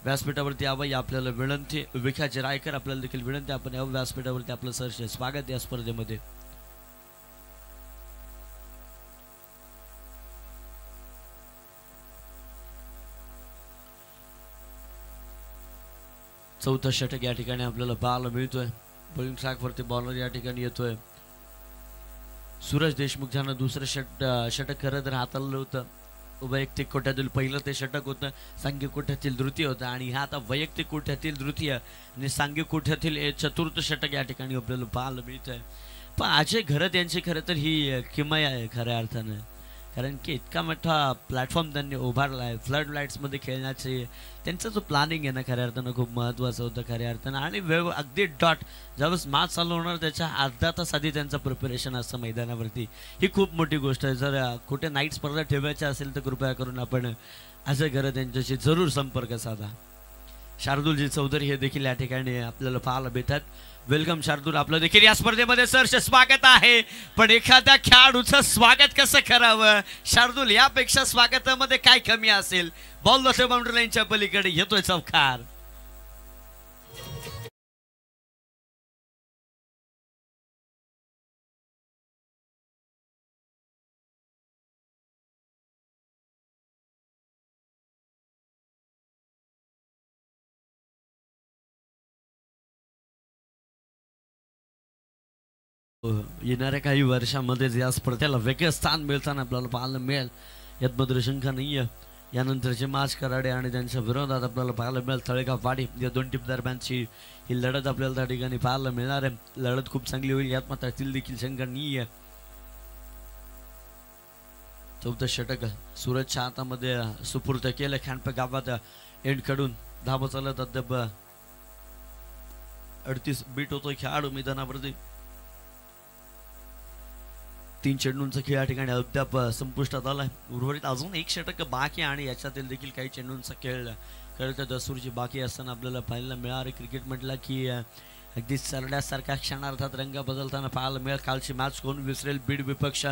व्यासपीठावरती यावं या आपल्याला विनंती. विकासजी रायकर आपल्याला देखील विनंती आपण या व्यासपीठावरती आपलं सहर्ष स्वागत या स्पर्धेमध्ये. चौथा षटक या ठिकाणी आपल्याला पाहायला मिळतोय. बॉलिंग ट्रॅकवरती बॉलर या ठिकाणी येतोय सूरज देशमुख ज्यांना दुसरं षटक खरं तर हाताळलं होतं. वैयक्तिक कोट्यातील पहिलं ते षटक होतं. सांघिक कोट्यातील द्वितीय होतं आणि ह्या आता वैयक्तिक कोट्यातील द्वितीय आणि सांघिक कोट्यातील चतुर्थ षटक या ठिकाणी आपल्याला पाहायला मिळतंय. पण अजय घरत यांची खरं तर ही किमया आहे खऱ्या अर्थानं. कारण की इतका मोठा प्लॅटफॉर्म त्यांनी उभारला आहे. फ्लड लाईट्समध्ये खेळण्याचे त्यांचं जो प्लॅनिंग आहे ना खऱ्या अर्थानं खूप महत्त्वाचं होतं खऱ्या अर्थानं. आणि अगदी डॉट ज्यावेळेस मॅच चालू होणार त्याच्या अर्धा तास आधी त्यांचं प्रिपरेशन असतं मैदानावरती. ही खूप मोठी गोष्ट आहे. जर कुठे नाईट स्पर्धा ठेवायच्या असेल तर कृपया करून आपण अजय घरत यांच्याशी जरूर संपर्क साधा. शार्दुलजी चौधरी हे देखील या ठिकाणी आपल्याला पाहायला भेटतात. वेलकम शार्दूल, आपलं देखील या स्पर्धेमध्ये सहर्ष स्वागत आहे. पण एखाद्या खेळाडूचं स्वागत कसं करावं शार्दूल, यापेक्षा स्वागतामध्ये काय कमी असेल. बॉल बाउंड्री लाईनच्या पलीकडे येतोय चौकार. येणाऱ्या काही वर्षामध्ये या स्पर्धेला वेगळं स्थान मिळताना आपल्याला पाहायला मिळेल यात मात्र शंका नाही आहे. यानंतरचे माच कराडे आणि त्यांच्या विरोधात आपल्याला पाहायला मिळेल तळेगाव वाडी या दोन टीम दरम्यानची ही लढत आपल्याला त्या ठिकाणी पाहायला मिळणार आहे. लढत खूप चांगली होईल यात मात्र देखील शंका नाही आहे. चौथं षटक सूरजच्या हातामध्ये सुपूर्त केलं. खांडपे गावात एंड कडून धावा चालत अद्याप 38 बीट होतो खेळाडू मैदानावरती. 3 चेंडूंचा खेळ या ठिकाणी अद्याप संपुष्टात आलाय. उर्वरित अजून एक षटक बाकी आणि याच्यातील देखील काही चेंडूंचा खेळ खेळत्या दसूरची बाकी असताना आपल्याला पाहायला मिळाले. क्रिकेट म्हटलं की अगदी सरण्यासारख्या क्षणार्थात रंग बदलताना पाहायला मिळेल. कालची मॅच कोण विसरेल. बीड विपक्ष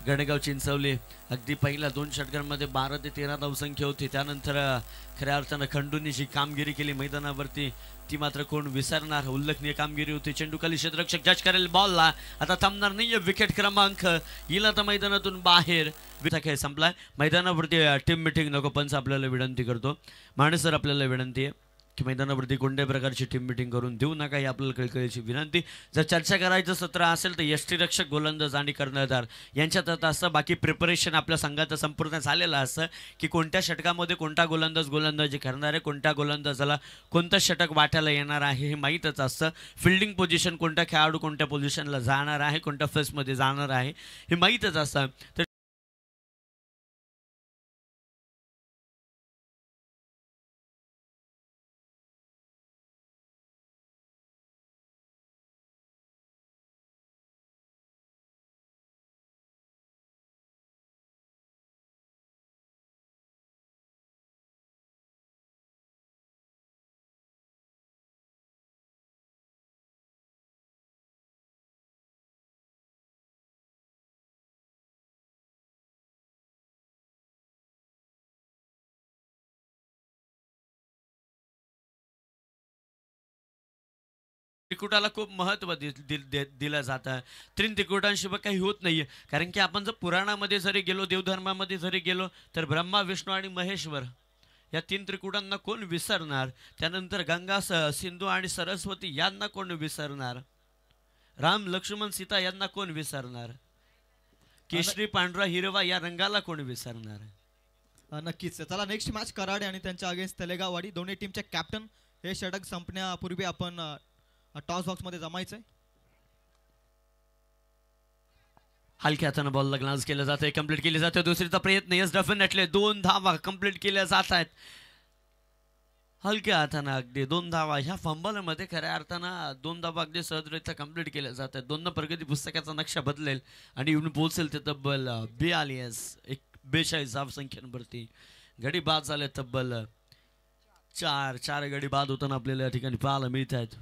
गणेगाव चिंचवली अगदी पहिल्या 2 षटकांमध्ये 12 ते 13 धावसंख्या होती. त्यानंतर खऱ्या अर्थानं खंडूंनी जी कामगिरी केली मैदानावरती ती मात्र कोण विसरणार. उल्लेखनीय कामगिरी होती. चेंडूखाली क्षेत्ररक्षक जज करेल बॉलला. आता थांबणार नाही. विकेट क्रमांक येईल आता मैदानातून बाहेर. खेळ संपलाय. मैदानावरती टीम मिटिंग नको पंच आपल्याला विनंती करतो. माने सर आपल्याला विनंती आहे की मैदानावरती कोणत्याही प्रकारची टीम मिटिंग करून देऊ नका ही आपल्याला कळकळीची विनंती. जर चर्चा करायचं सत्र असेल तर यष्टीरक्षक गोलंदाज आणि कर्णधार यांच्यात आता असं बाकी प्रिपरेशन आपल्या संघाचं संपूर्ण झालेलं असं की कोणत्या षटकामध्ये कोणता गोलंदाजी करणार आहे, कोणत्या गोलंदाजाला कोणतं षटक वाटायला येणार आहे हे माहीतच असतं. फिल्डिंग पोझिशन कोणत्या खेळाडू कोणत्या पोझिशनला जाणार आहे, कोणत्या फेसमध्ये जाणार आहे हे माहीतच असतं. तर त्रिकुटाला खूप महत्त्व दिलं जातं. त्रिकुटांशिवाय काही होत नाहीये. कारण की आपण जर पुराणामध्ये जरी गेलो, देवधर्मामध्ये जरी गेलो तर ब्रह्मा विष्णू आणि महेश्वर या 3 त्रिकुटांना कोण विसरणार. त्यानंतर गंगा सिंधू आणि सरस्वती यांना कोण विसरणार. राम लक्ष्मण सीता यांना कोण विसरणार. केशरी पांढरा हिरवा या रंगाला कोण विसरणार. नक्कीच. चला नेक्स्ट मॅच कराडे आणि त्यांच्या अगेन्स्ट तलेगाववाडी दोन्ही टीमचे कॅप्टन हे षटक संपण्यापूर्वी आपण टॉस बॉक्स मध्ये जमायचंय. हलक्या हाताने बॉलला ग्लान्स केलं जाते. कंप्लीट केली जाते. दुसरीचा प्रयत्न यस डेफिनेटली 2 धावा कंप्लीट केल्या जात आहेत. हलक्या हाताने अगदी 2 धावा ह्या फंबलमध्ये खऱ्या अर्थानं 2 धावा अगदी सहजरित्या कंप्लीट केल्या जात आहेत. 2 प्रगती पुस्तकाचा नक्षा बदलेल आणि येऊन पोहोचेल ते तब्बल 42 धावसंख्यांवरती. गडी बाद झाले तब्बल 4 गडी बाद होताना आपल्याला या ठिकाणी पाहायला मिळत आहेत.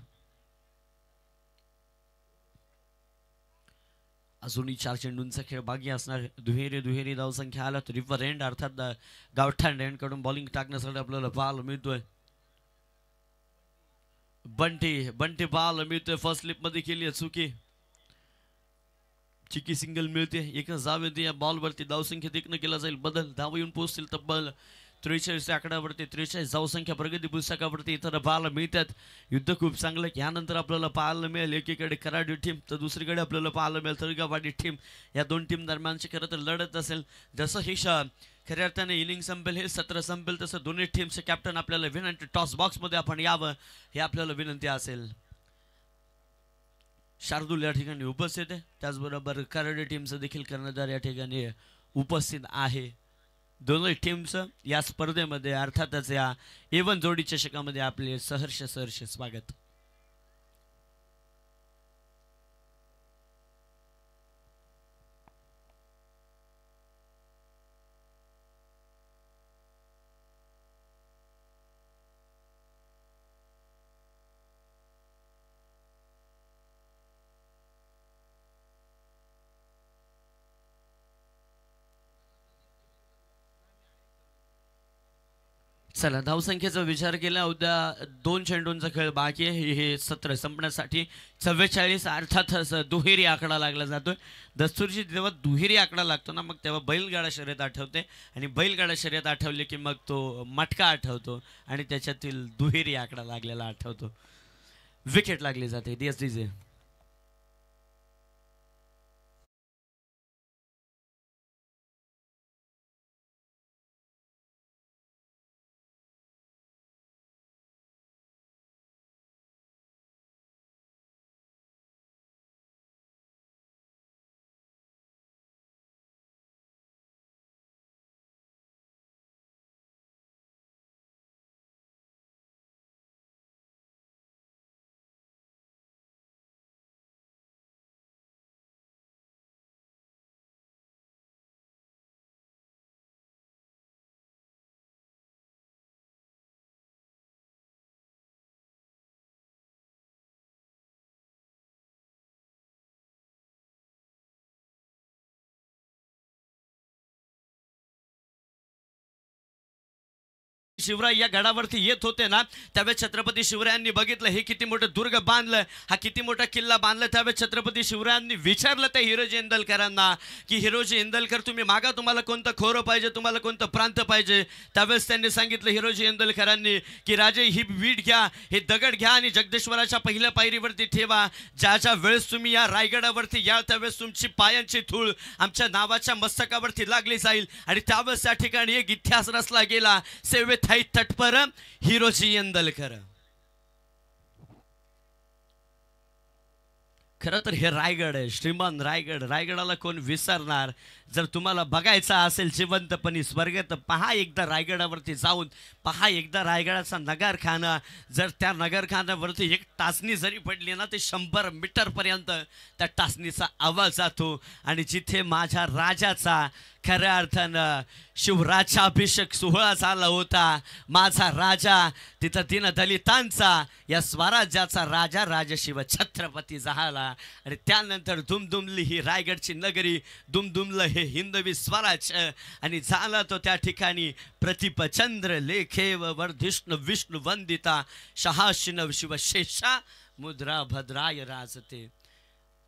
अजूनही 4 चेंडूंचा खेळ बाकी असणार. दुहेरी धावसंख्या आला तर रिव्हर एंड अर्थात गावठाण एंड कडून बॉलिंग टाकण्यासाठी आपल्याला पाहायला मिळतोय. बंटी पाहायला मिळतोय. फर्स्ट स्लिप मध्ये केली आहे चुकी. चिकी सिंगल मिळते. एकच धाव येते. या बॉलवरती धावसंख्या देखणं केला जाईल बदल. धाव येऊन पोहोचतील तब्बल 43 आकड्यावरती. 43 धावसंख्या प्रगती पुस्तकावरती इतर पाहायला मिळतात. युद्ध खूप चांगलं. यानंतर आपल्याला पाहायला मिळेल एकीकडे कराडी टीम तर दुसरीकडे आपल्याला पाहायला मिळेल तळेगाववाडी टीम. या 2 टीम दरम्यानची खरं तर लढत असेल. जसं ही खऱ्या अर्थाने इनिंग संपेल, हे सत्र संपेल, तसं दोन्ही टीमचे कॅप्टन आपल्याला विनंती टॉस बॉक्समध्ये आपण यावं हे आपल्याला विनंती असेल. शार्दूल या ठिकाणी उपस्थित आहे. त्याचबरोबर कराडी टीमचं देखील कर्णधार या ठिकाणी उपस्थित आहे. दोन्ही टीमचं या स्पर्धेमध्ये अर्थातच या A1 जोडी चषकामध्ये आपले सहर्ष स्वागत. चला धावसंख्येचा विचार केला. उद्या 2 चेंडूंचा खेळ बाकी आहे. हे सत्र संपण्यासाठी 44 अर्थातच दुहेरी आकडा लागला जातोय. दस्तूरची जेव्हा दुहेरी आकडा लागतो ना मग तेव्हा बैलगाडा शर्यत आठवते आणि बैलगाडा शर्यत आठवली की मग तो मटका आठवतो आणि त्याच्यातील दुहेरी आकडा लागलेला आठवतो. विकेट लागली जाते. डीजे शिवराय या गडावरती येत होते ना, त्यावेळेस छत्रपती शिवरायांनी बघितलं हे किती मोठं दुर्ग बांधलं, हा किती मोठा किल्ला बांधला. त्यावेळेस छत्रपती शिवरायांनी विचारलं त्या हिरोजी इंदलकरांना की हिरोजी इंदलकर तुम्ही मागा, तुम्हाला कोणतं खोरं पाहिजे, तुम्हाला कोणतं प्रांत पाहिजे. त्यावेळेस त्यांनी सांगितलं हिरोजी इंदलकरांनी की राजे ही वीट घ्या, हे दगड घ्या आणि जगदेश्वराच्या पहिल्या पायरीवरती ठेवा. ज्या ज्या वेळेस तुम्ही या रायगडावरती याल त्यावेळेस तुमची पायांची धूळ आमच्या नावाच्या मस्तकावरती लागली जाईल. आणि त्यावेळेस त्या ठिकाणी एक इतिहास रचला गेला, सेवेत हाय तटपर हिरोजी इंदलकर. खरं तर हे रायगड आहे, श्रीमान रायगड. रायगडाला कोण विसरणार. जर तुम्हाला बघायचं असेल जिवंतपणी स्वर्ग तर पहा एकदा रायगडावरती जाऊन, पहा एकदा रायगडाचा नगरखाना. जर त्या नगरखान्यावरती एक टाचणी जरी पडली ना, ते 100 मीटरपर्यंत त्या टाचणीचा आवाज जातो. आणि जिथे माझ्या राजाचा खऱ्या अर्थानं शिवराज्याभिषेक सोहळा झाला होता, माझा राजा तिथं दीनदलितांचा या स्वराज्याचा राजा राजशिव छत्रपती झाला. आणि त्यानंतर दुमदुमली ही रायगडची नगरी, दुमदुमलं हे हिंदवी स्वराज्य. आणि झाला तो त्या ठिकाणी प्रतिपचंद्र लेखेव वर्धिष्णु विष्णु वंदिता शहाशिनव शिवशेषा मुद्रा भद्राय राजते.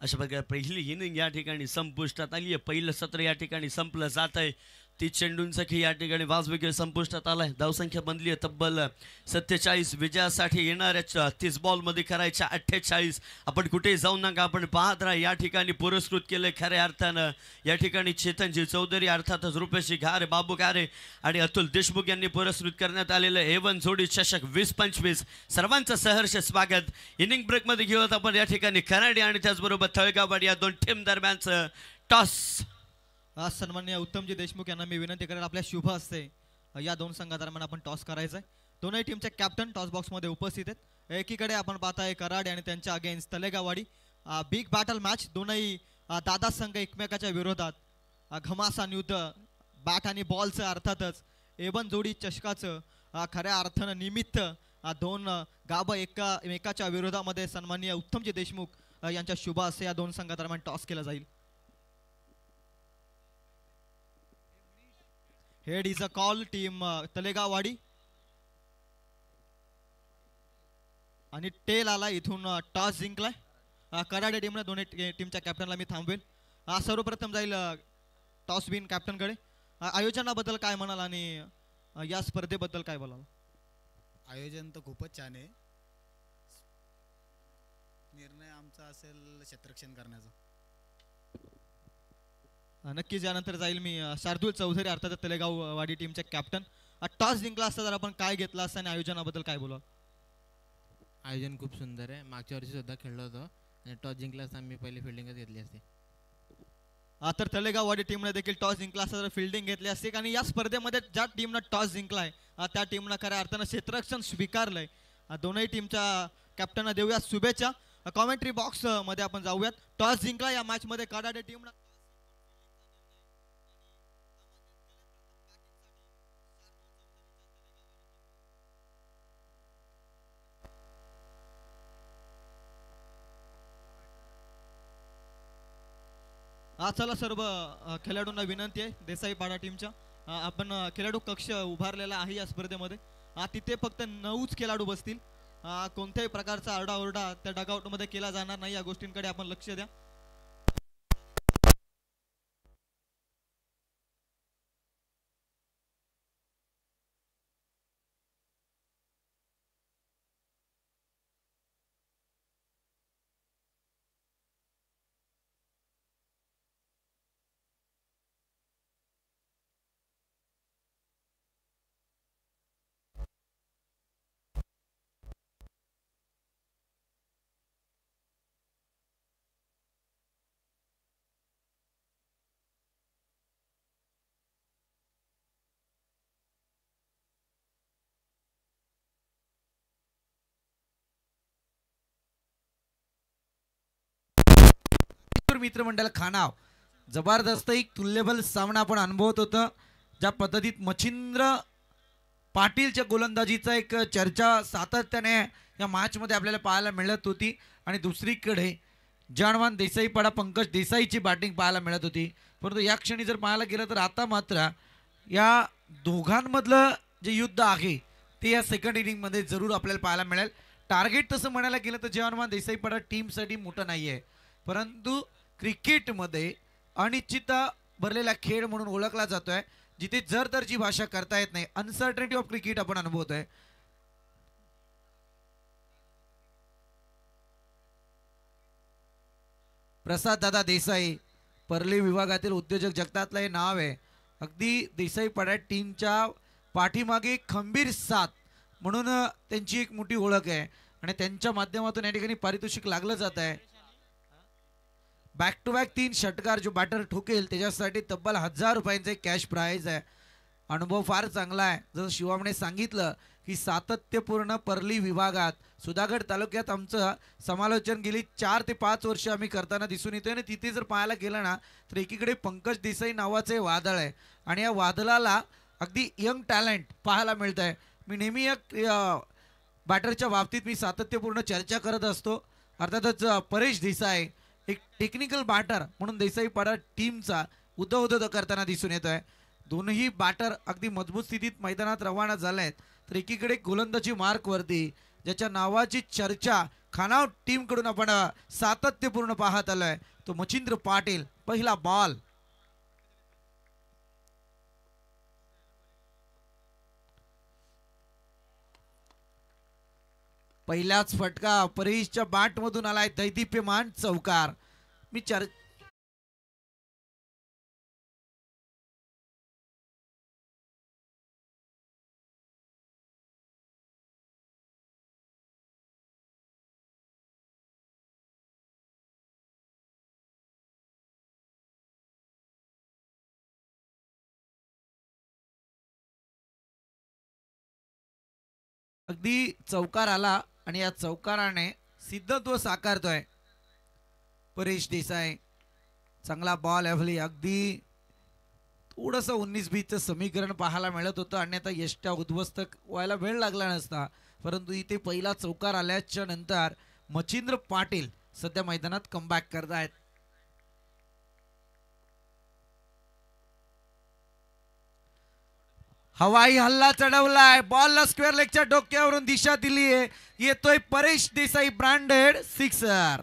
अशा प्रकारे पहिली इनिंग या ठिकाणी संपुष्टात आली आहे. पहिलं सत्र या ठिकाणी संपलं जात आहे. 30 चेंडूंचा खेळ या ठिकाणी वाजवेगळे संपुष्टात आलाय. धावसंख्या बनली आहे तब्बल 47. विजयासाठी येणाऱ्या 30 बॉलमध्ये करायच्या 48. आपण कुठेही जाऊ नका, आपण पाहत राहा. या ठिकाणी पुरस्कृत केलं खऱ्या अर्थानं. या ठिकाणी चेतनजी चौधरी अर्थातच रुपेशी घारे, बाबू घारे आणि अतुल देशमुख यांनी पुरस्कृत करण्यात आलेलं A1 जोडी चषक 20-25. सर्वांचं सहर्ष स्वागत. इनिंग ब्रेकमध्ये घेऊयात आपण या ठिकाणी कराडी आणि त्याचबरोबर तळगाववाडी या दोन टीम दरम्यानचं टॉस. आज सन्माननीय उत्तमजी देशमुख यांना मी विनंती करेल आपल्या शुभ हस्ते या दोन संघादरम्यान आपण टॉस करायचा आहे. दोनही टीमचे कॅप्टन टॉस बॉक्समध्ये उपस्थित आहेत. एकीकडे आपण पाहताय कराड आणि त्यांच्या against Talegaonwadi. Big battle match. दोनही दादा संघ एकमेकाच्या विरोधात घमासान युद्ध, बॅट आणि बॉलचं अर्थातच A1 जोडी चषकाचं खऱ्या अर्थानं निमित्त दोन गाभं एकाच्या विरोधामध्ये सन्माननीय उत्तमजी देशमुख यांच्या शुभ हस्ते या दोन संघादरम्यान टॉस केला जाईल. Head is a call team Talegaonwadi आणि टेल आला इथून टॉस जिंकलाय कराडे टीमने. दोन्ही टीमच्या कॅप्टनला मी थांबवेल. सर्वप्रथम जाईल टॉस विन कॅप्टनकडे. आयोजनाबद्दल काय म्हणाल आणि या स्पर्धेबद्दल काय बोलाल? आयोजन तर खूपच छान आहे. निर्णय आमचा असेल क्षेत्ररक्षण करण्याचा. नक्कीच यानंतर जाईल मी शार्दूल चौधरी अर्थात तलेगाववाडी टीमचे कॅप्टन. टॉस जिंकला असता तर आपण काय घेतला असता आणि आयोजनाबद्दल काय बोलाल? आयोजन खूप सुंदर आहे. मागच्या वर्षी सुद्धा खेळलो होतो आणि टॉस जिंकला असता आम्ही पहिली फिल्डिंगच घेतली असती. तर तलेगाववाडी टीमने देखील टॉस जिंकला असता तर फिल्डिंग घेतली असते. आणि या स्पर्धेमध्ये ज्या टीमनं टॉस जिंकलाय त्या टीमनं खऱ्या अर्थानं क्षेत्ररक्षण स्वीकारलंय. दोनही टीमच्या कॅप्टनना देऊया शुभेच्छा. कॉमेंट्री बॉक्स मध्ये आपण जाऊयात. टॉस जिंकला या मॅच मध्ये कराडे टीमनं. चला सर्व खेळाडूंना विनंती आहे देसाई पाडा टीमच्या आपण खेळाडू कक्ष उभारलेला आहे या स्पर्धेमध्ये. तिथे फक्त 9च खेळाडू बसतील. कोणत्याही प्रकारचा आरडाओरडा त्या डगआउटमध्ये केला जाणार नाही. या गोष्टींकडे आपण लक्ष द्या. मित्रमंडळ खानाव जबरदस्त एक तुल्यबल सामना आपण अनुभवत होतं. ज्या पद्धतीत मच्छिंद्र पाटीलच्या गोलंदाजीचा एक चर्चा सातत्याने या मॅच मध्ये आपल्याला पाहायला मिळत होती. आणि दुसरीकडे जानवान देसाईपाडा पंकज देसाईची बॅटिंग पाहायला मिळत होती. परंतु या क्षणी जर पाहायला गेलं तर आता मात्र या दोघांमधलं जे युद्ध आहे ते या सेकंड इनिंगमध्ये जरूर आपल्याला पाहायला मिळेल. टार्गेट तसं म्हणायला गेलं तर जवाहरमान देसाई पाडा टीमसाठी मोठं नाही आहे, परंतु क्रिकेटमध्ये अनिश्चितता भरलेला खेळ म्हणून ओळखला जातोय, जिथे जर तरची भाषा करता येत नाही. अनसर्टनिटी ऑफ क्रिकेट आपण अनुभवतोय. प्रसाद दादा देसाई परली विभागातील उद्योजक जगतातलं हे नाव आहे. अगदी देसाई पाडा टीमच्या पाठीमागे खंबीर साथ म्हणून त्यांची एक मोठी ओळख आहे आणि त्यांच्या माध्यमातून या ठिकाणी पारितोषिक लागलं जात आहे. बॅक टू बॅक 3 षटकार जो बॅटर ठोकेल त्याच्यासाठी तब्बल 1000 रुपयांचे कॅश प्राइज आहे. अनुभव फार चांगला आहे. जसं शिवामने सांगितलं की सातत्यपूर्ण परली विभागात सुधागड तालुक्यात आमचं समालोचन गेली 4 ते 5 वर्ष आम्ही करताना दिसून येतोय आणि तिथे जर पाहायला गेलं ना तर एकीकडे पंकज देसाई नावाचे वादळ आहे आणि या वादळाला अगदी यंग टॅलेंट पाहायला मिळत आहे. मी नेहमी एक बॅटरच्या बाबतीत मी सातत्यपूर्ण चर्चा करत असतो. अर्थातच परेश देसाई एक टेक्निकल बॅटर म्हणून देसाई पाडा टीमचा उद्ध करताना दिसून येत आहे. दोनही बॅटर अगदी मजबूत स्थितीत मैदानात रवाना झाले आहेत. तर एकीकडे गोलंदाजी मार्कवरती ज्याच्या नावाची चर्चा खानावट टीम कडून आपण सातत्यपूर्ण पाहत आलोय तो मच्छिंद्र पाटील. पहिला बॉल पहिलाच फटका परेशच्या बॅट मधून आलाय. दैदिप्यमान चौकार. मी अगदी चौकार आला आणि या चौकाराने सिद्धत्व साकारतोय परेश देसाई. चांगला बॉल अवली. अगदी थोडस 19-20चं समीकरण पाहायला मिळत होतं आणि आता यष्ट्या उद्ध्वस्त व्हायला वेळ लागला नसता, परंतु इथे पहिला चौकार आल्याच्या नंतर मच्छिंद्र पाटील सध्या मैदानात कमबॅक करतायत. हवाई हल्ला चढवलाय. बॉलला स्क्वेअर लेगच्या डोक्यावरून दिशा दिली आहे. येतोय परेश देसाई ब्रँडेड सिक्सर.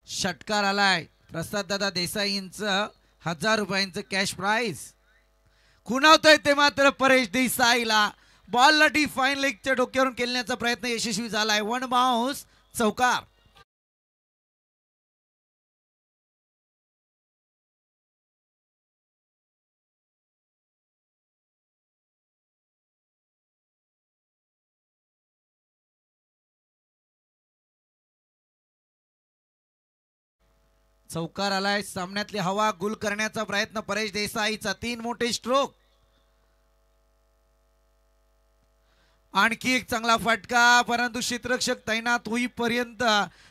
षटकार आलाय. प्रसाद दादा देसाईंचं 1000 रुपयांचं कॅश प्राइज. खुणावतोय ते मात्र परेश देसाईला. बॉलला डी फाईन लेगच्या डोक्यावरून केल्याचा प्रयत्न यशस्वी झालाय. 1 बाउन्स चौकार. चौकार आलाय. सामन्यातली हवा गुल करण्याचा प्रयत्न परेश देसाईचा. 3 मोठे स्ट्रोक. आणखी एक चांगला फटका, परंतु क्षेत्ररक्षक तैनात होईपर्यंत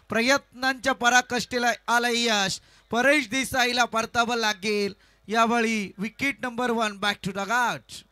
प्रयत्नांच्या पराकाष्ठेला आलंय यश. परेश देसाईला परतावं लागेल. यावेळी wicket number 1 back to dugout.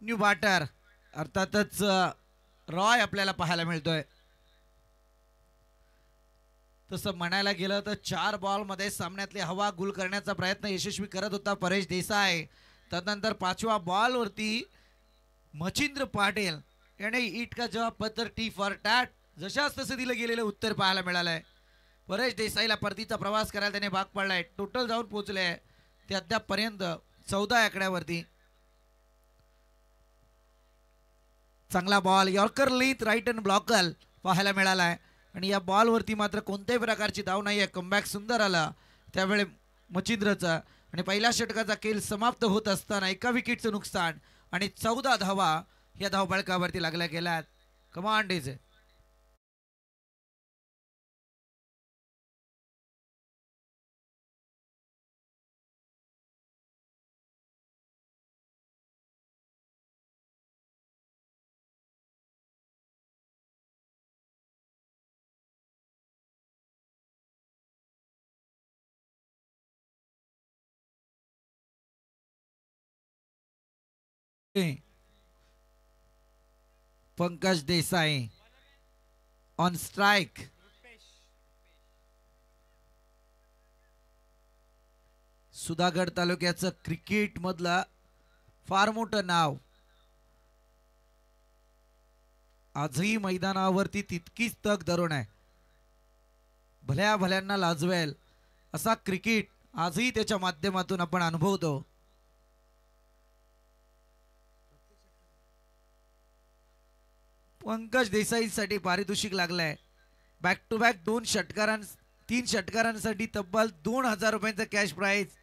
New batter अर्थातच रॉय आपल्याला पाहायला मिळतोय. तसं म्हणायला गेलं तर 4 बॉल मध्ये सामन्यातली हवा गुल करण्याचा प्रयत्न यशस्वी करत होता परेश देसाई. तदनंतर 5व्या बॉलवरती मच्छिंद्र पाटील याने इट का जवाब पत्तर टी फॉर टॅट जशाच तसं दिलं गेलेलं उत्तर पाहायला मिळालंय. परेश देसाईला परतीचा प्रवास करायला त्याने भाग पडलाय. टोटल जाऊन पोहोचले ते अद्यापपर्यंत 14 आकड्यावरती. चांगला ball yorker length right and blockhole पाहायला मिळालाय आणि या बॉलवरती मात्र कोणत्याही प्रकारची धाव नाहीये. कमबॅक सुंदर आला त्यावेळी मच्छिंद्रचा आणि पहिल्या षटकाचा खेळ समाप्त होत असताना एका विकेटचं नुकसान आणि 14 धावा या धावफलकावरती लागल्या गेल्यात. Command is Pankaj Desai on strike. Sudhagad तालुक्याचं क्रिकेट मधलं फार मोठं नाव आजही मैदानावरती तितकीच तग धरून आहे. भल्या भल्यांना लाजवेल असा क्रिकेट आजही त्याच्या माध्यमातून आपण अनुभवतो. पंकज देसाईसाठी पारितोषिक लागलंय. बॅक टू बॅक 3 षटकारांसाठी तब्बल 2000 रुपयांचं कॅश प्राइज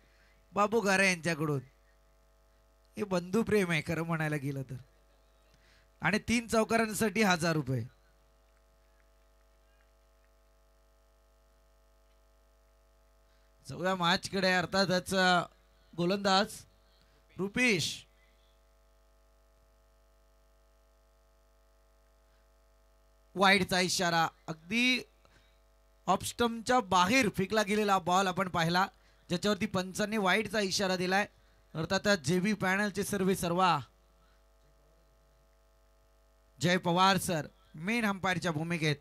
बाबू गारे यांच्याकडून. हे बंधुप्रेम आहे खरं म्हणायला गेलं तर. आणि 3 चौकारांसाठी 1000 रुपये. चौथ्या मॅच कडे अर्थातच गोलंदाज रुपेश वाईडचा इशारा. अगदी ऑफस्टमच्या बाहेर फेकला गेलेला बॉल आपण पाहिला ज्याच्यावरती पंचांनी वाईडचा इशारा दिलाय. अर्थात जेबी पॅनलचे सर्वा जय पवार सर मेन अंपायरच्या भूमिकेत.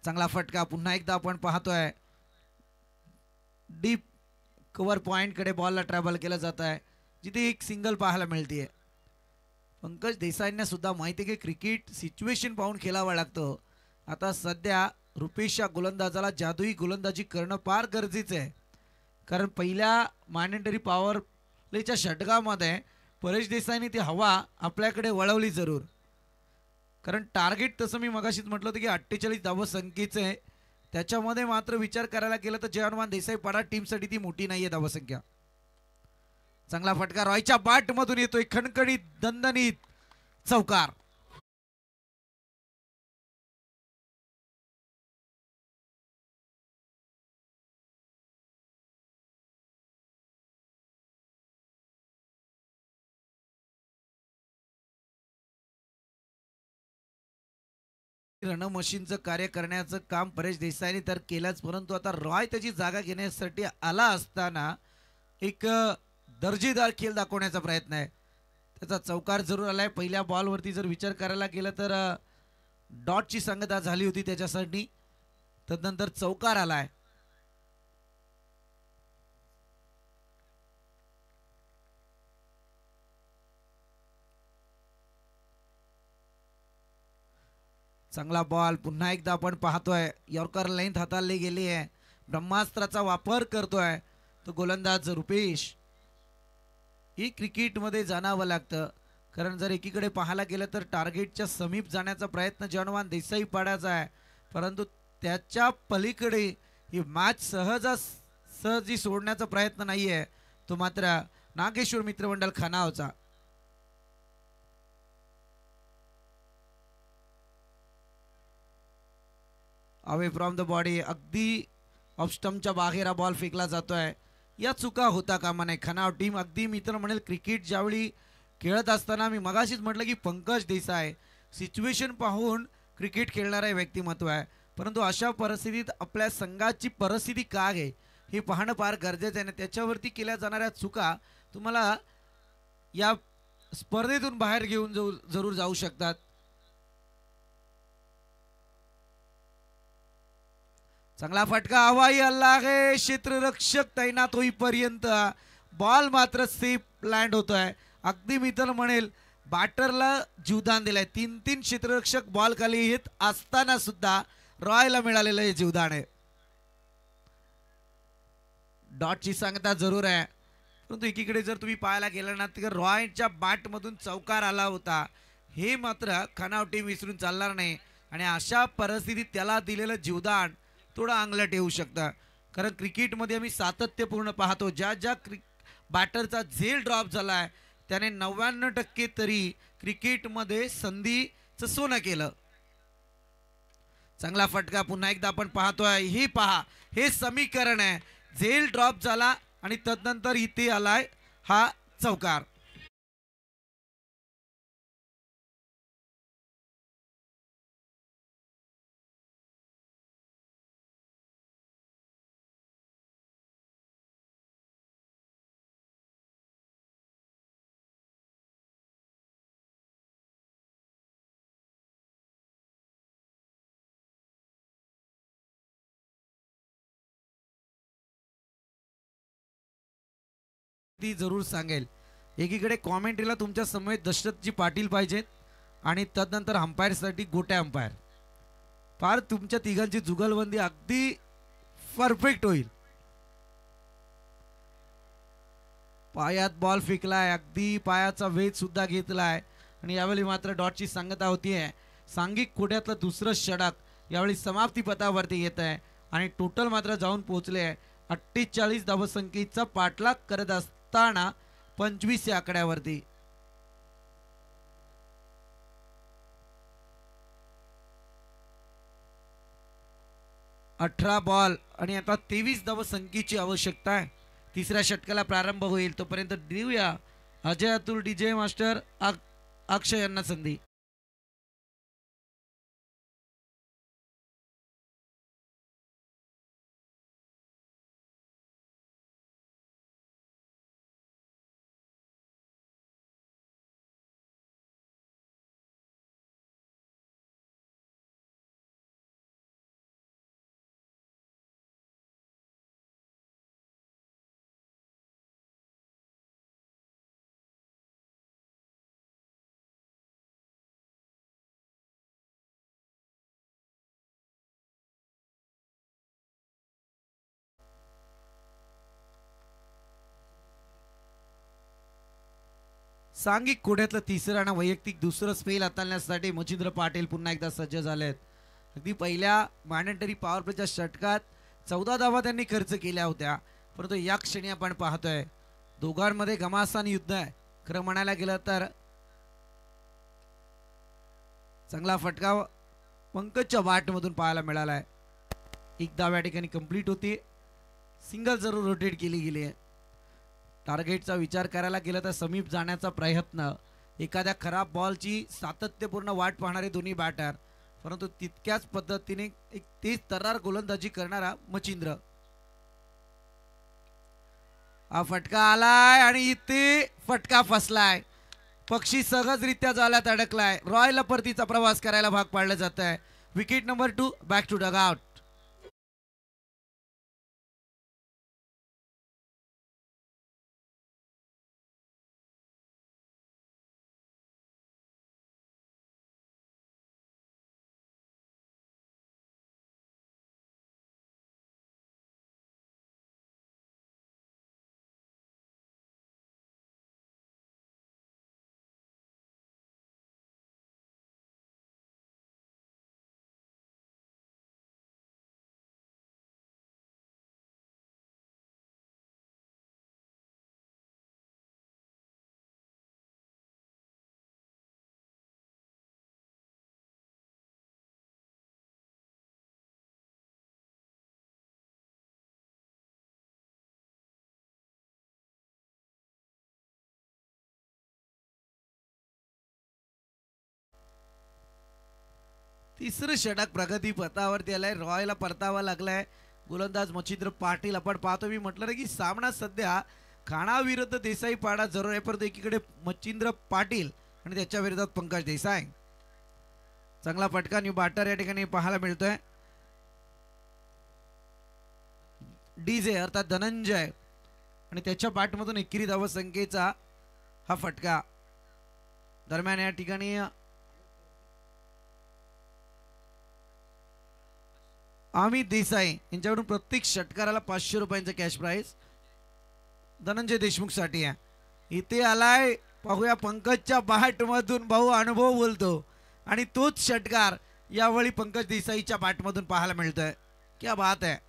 चांगला फटका पुन्हा एकदा आपण पाहतोय. डीप कव्हर पॉइंट कडे बॉलला ट्रॅव्हल केलं जात आहे जिथे एक सिंगल पाहायला मिळते. पंकज देसाईंना सुद्धा माहिती आहे की क्रिकेट सिच्युएशन पाहून खेळावं लागतं. आता सध्या रुपेशच्या गोलंदाजाला जादुई गोलंदाजी करणं फार गरजेचं आहे. कारण पहिल्या मॅन्डेटरी पॉवर प्लेच्या षटकामध्ये परेश देसाईंनी ती हवा आपल्याकडे वळवली जरूर. कारण टार्गेट तसं मी मगाशीच म्हटलं होतं की 48 धाव संख्येचं आहे. त्याच्यामध्ये मात्र विचार करायला गेलं तर जयहनुमान देसाई पाडा टीमसाठी ती मोठी नाहीये धावसंख्या. चांगला फटका रॉयच्या बाट मधून येतोय. खणखणीत दणदणीत चौकार. रण मशीनचं कार्य करण्याचं काम परेश देसाईंनी तर केलंच परंतु आता रॉय त्याची जागा घेण्यासाठी आला असताना एक दर्जेदार खेळ दाखवण्याचा प्रयत्न आहे. त्याचा चौकार जरूर आलाय. पहिल्या बॉलवरती जर विचार करायला गेलं तर डॉटची संगता झाली होती त्याच्यासाठी. तदनंतर चौकार आलाय. चांगला बॉल पुन्हा एकदा आपण पाहतोय. यॉर्कर लेंथ हाताळली गेली आहे. ब्रह्मास्त्राचा वापर करतोय तो गोलंदाज रुपेश. ही क्रिकेटमध्ये जाणावं लागतं कारण जर एकीकडे पाहायला गेलं तर टार्गेटच्या समीप जाण्याचा प्रयत्न जयहनुमान देसाई पाड्याचा आहे परंतु त्याच्या पलीकडे ही मॅच सहजी सोडण्याचा प्रयत्न नाहीये तो मात्र नागेश्वर मित्रमंडळ खानावचा. अवे फ्रॉम द बॉडी अगदी ऑफ स्टंपच्या बाहेर हा बॉल फेकला जातोय. या चुका होता कामा नये. खनाव टीम अगदी मित्र म्हणेल क्रिकेट ज्यावेळी खेळत असताना मी मगाशीच म्हटलं की पंकज देसाई सिच्युएशन पाहून क्रिकेट खेळणारा व्यक्तिमत्व आहे परंतु अशा परिस्थितीत आपल्या संघाची परिस्थिती काय आहे हे पाहणं फार गरजेचं आहे. त्याच्यावरती केल्या जाणाऱ्या चुका तुम्हाला या स्पर्धेतून बाहेर घेऊन जरूर जाऊ शकतात. चांगला फटका हवाई हल्ला आहे. क्षेत्ररक्षक तैनात होईपर्यंत बॉल मात्र सेफ लँड होतोय. अगदी मी तर म्हणेल बॅटरला जीवदान दिलंय. 3-3 क्षेत्ररक्षक बॉल खाली येत असताना सुद्धा रॉयला मिळालेलं हे जीवदान आहे. डॉटची सांगता जरूर आहे, परंतु एकीकडे जर तुम्ही पाहायला गेलं ना तर रॉयच्या बॅट मधून चौकार आला होता. हे मात्र खनावटी विसरून चालणार नाही आणि अशा परिस्थितीत त्याला दिलेलं जीवदान थोडं अंगलट येऊ शकतं. कारण क्रिकेटमध्ये आम्ही सातत्यपूर्ण पाहतो, ज्या ज्या बॅटरचा झेल ड्रॉप झालाय त्याने 99% तरी क्रिकेटमध्ये संधीचं सोनं केलं. चांगला फटका पुन्हा एकदा आपण पाहतोय. हे पहा, हे समीकरण आहे. झेल ड्रॉप झाला आणि तदनंतर इथे आलाय हा चौकार. ती जरूर सांगेल. एकीकडे कॉमेंट्रीला तुमच्या समोर दशरथजी पाटील पाहिजेत आणि तदनंतर अंपायरसाठी गोट्या अंपायर. फार तुमच्या तिघांची जुगलबंदी अगदी परफेक्ट होईल. पायात बॉल फेकलाय, अगदी पायाचा वेध सुद्धा घेतलाय आणि यावेळी मात्र डॉटची सांगता होतीये. सांघिक खोड्यातलं दुसरं षटक यावेळी समाप्ती पथावरती येत आहे आणि टोटल मात्र जाऊन पोहोचले आहे 48 धावसंख्येचा पाठलाग करत असताना 25 या आकड्यावरती. अठरा बॉल आणि आता 23 धावसंख्येची आवश्यकता आहे. तिसऱ्या षटकाला प्रारंभ होईल. तोपर्यंत देऊया अजय अतुल डीजे मास्टर अक्षय यांना संधी. सांघिक कोड्यातलं तिसरं आणि वैयक्तिक दुसरं स्पेल हाताळण्यासाठी मच्छिंद्र पाटील पुन्हा एकदा सज्ज झालेत. अगदी पहिल्या मॅन्डेटरी पॉवर प्लेच्या षटकात 14 धावा त्यांनी खर्च केल्या होत्या, परंतु या क्षणी आपण पाहतोय दोघांमध्ये घमासान युद्ध आहे. खरं म्हणायला गेलं तर चांगला फटका पंकजच्या बॅटमधून पाहायला मिळालाय. एक धाव या ठिकाणी कंप्लीट होती. सिंगल जरूर रोटेट केली गेली आहे. टार्गेटचा विचार करायला गेला तर समीप जाण्याचा प्रयत्न, एखाद्या खराब बॉलची सातत्यपूर्ण वाट पाहणारे दोन्ही बॅटर, परंतु तितक्याच पद्धतीने एक तेज तर्रार गोलंदाजी करणारा मच्छिंद्र. हा फटका आलाय आणि इथे फटका फसलाय. पक्षी सहजरित्या जाळ्यात अडकलाय. रॉयला परतीचा प्रवास करायला भाग पाडलं जात आहे. Wicket number 2 back to dugout. तिसरं षटक प्रगती पथावरती आलाय. रॉयला परतावा लागलाय. गोलंदाज मच्छिंद्र पाटील. आपण पाहतो, मी म्हटलं की सामना सध्या खाणा विरुद्ध देसाई पाडा जरूर आहे, परंतु एकीकडे मच्छिंद्र पाटील आणि त्याच्या विरोधात पंकज देसाई. चांगला फटका न्यू बॅटर या ठिकाणी पाहायला मिळतोय. डीजे अर्थात धनंजय आणि त्याच्या बॅटमधून एकेरी धावसंख्येचा हा फटका. दरम्यान या ठिकाणी अमित देसाई यांच्याकडून प्रत्येक षटकाराला 500 रुपयांचा कॅश प्राइज धनंजय देशमुख साठी आहे. इथे आलाय पाहूया पंकजच्या बॅट मधून भाऊ अनुभव बोलतो आणि तोच षटकार यावेळी पंकज देसाईच्या बॅट मधून पाहायला मिळतोय. क्या बात आहे.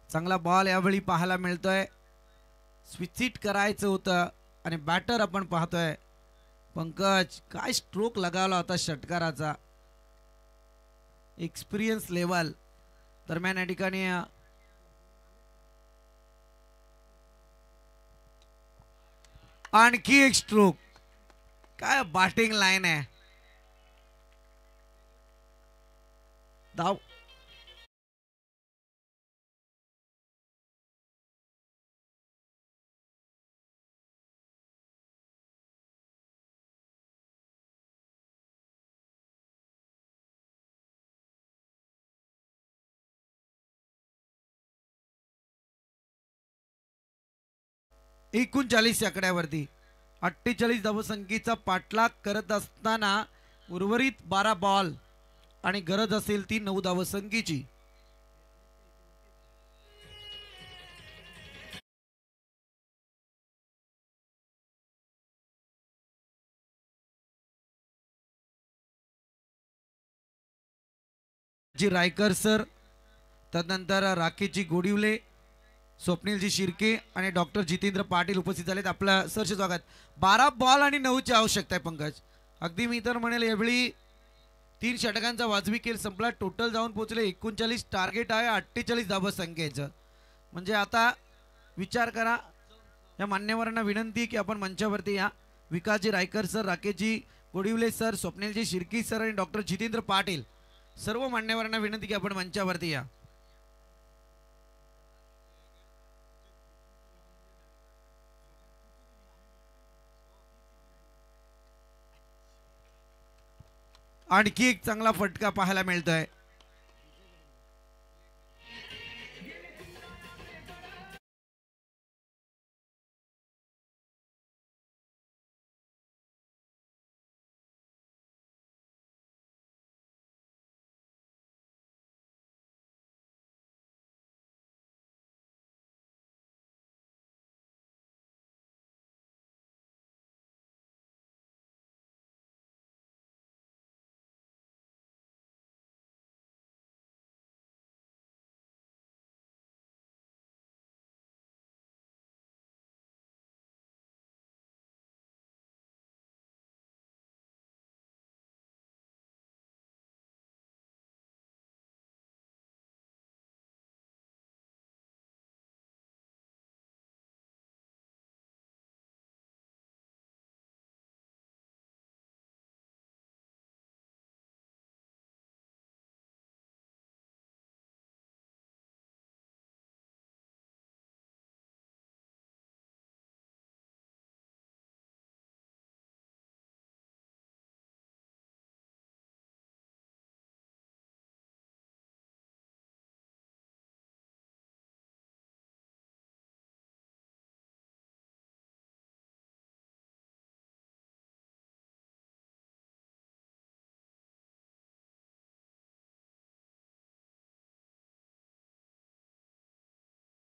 चांगला बॉल यावेळी पाहायला मिळतोय. स्विच हिट करायचं होतं आणि बॅटर आपण पाहतोय पंकज काय स्ट्रोक लगावला होता षटकाराचा. Experience level. दरम्यान या ठिकाणी आणखी एक स्ट्रोक. काय बॅटिंग लाईन आहे. धाव एकोणचाळीस आकड्यावरती 48 धावसंख्येचा पाठलाग करत असताना उर्वरित 12 बॉल आणि गरज असेल ती 9 धावसंख्येची. जी रायकर सर, तदनंतर राकेशजी गोडिवले, स्वप्नीलजी शिर्के आणि डॉक्टर जितेंद्र पाटील उपस्थित झालेत. आपलं सरचे स्वागत. 12 बॉल आणि 9ची आवश्यकता आहे पंकज. अगदी मी तर म्हणेल यावेळी 3 षटकांचा वाजवी खेळ संपला. टोटल जाऊन पोहोचले 39. टार्गेट आहे 48 धावसंख्येचं. म्हणजे आता विचार करा. या मान्यवरांना विनंती की आपण मंचावरती या. विकासजी रायकर सर, राकेशजी गोडिवले सर, स्वप्नीलजी शिर्के सर आणि डॉक्टर जितेंद्र पाटील सर्व मान्यवरांना विनंती की आपण मंचावरती या. आणखी एक चांगला फटका पाहायला मिळतोय.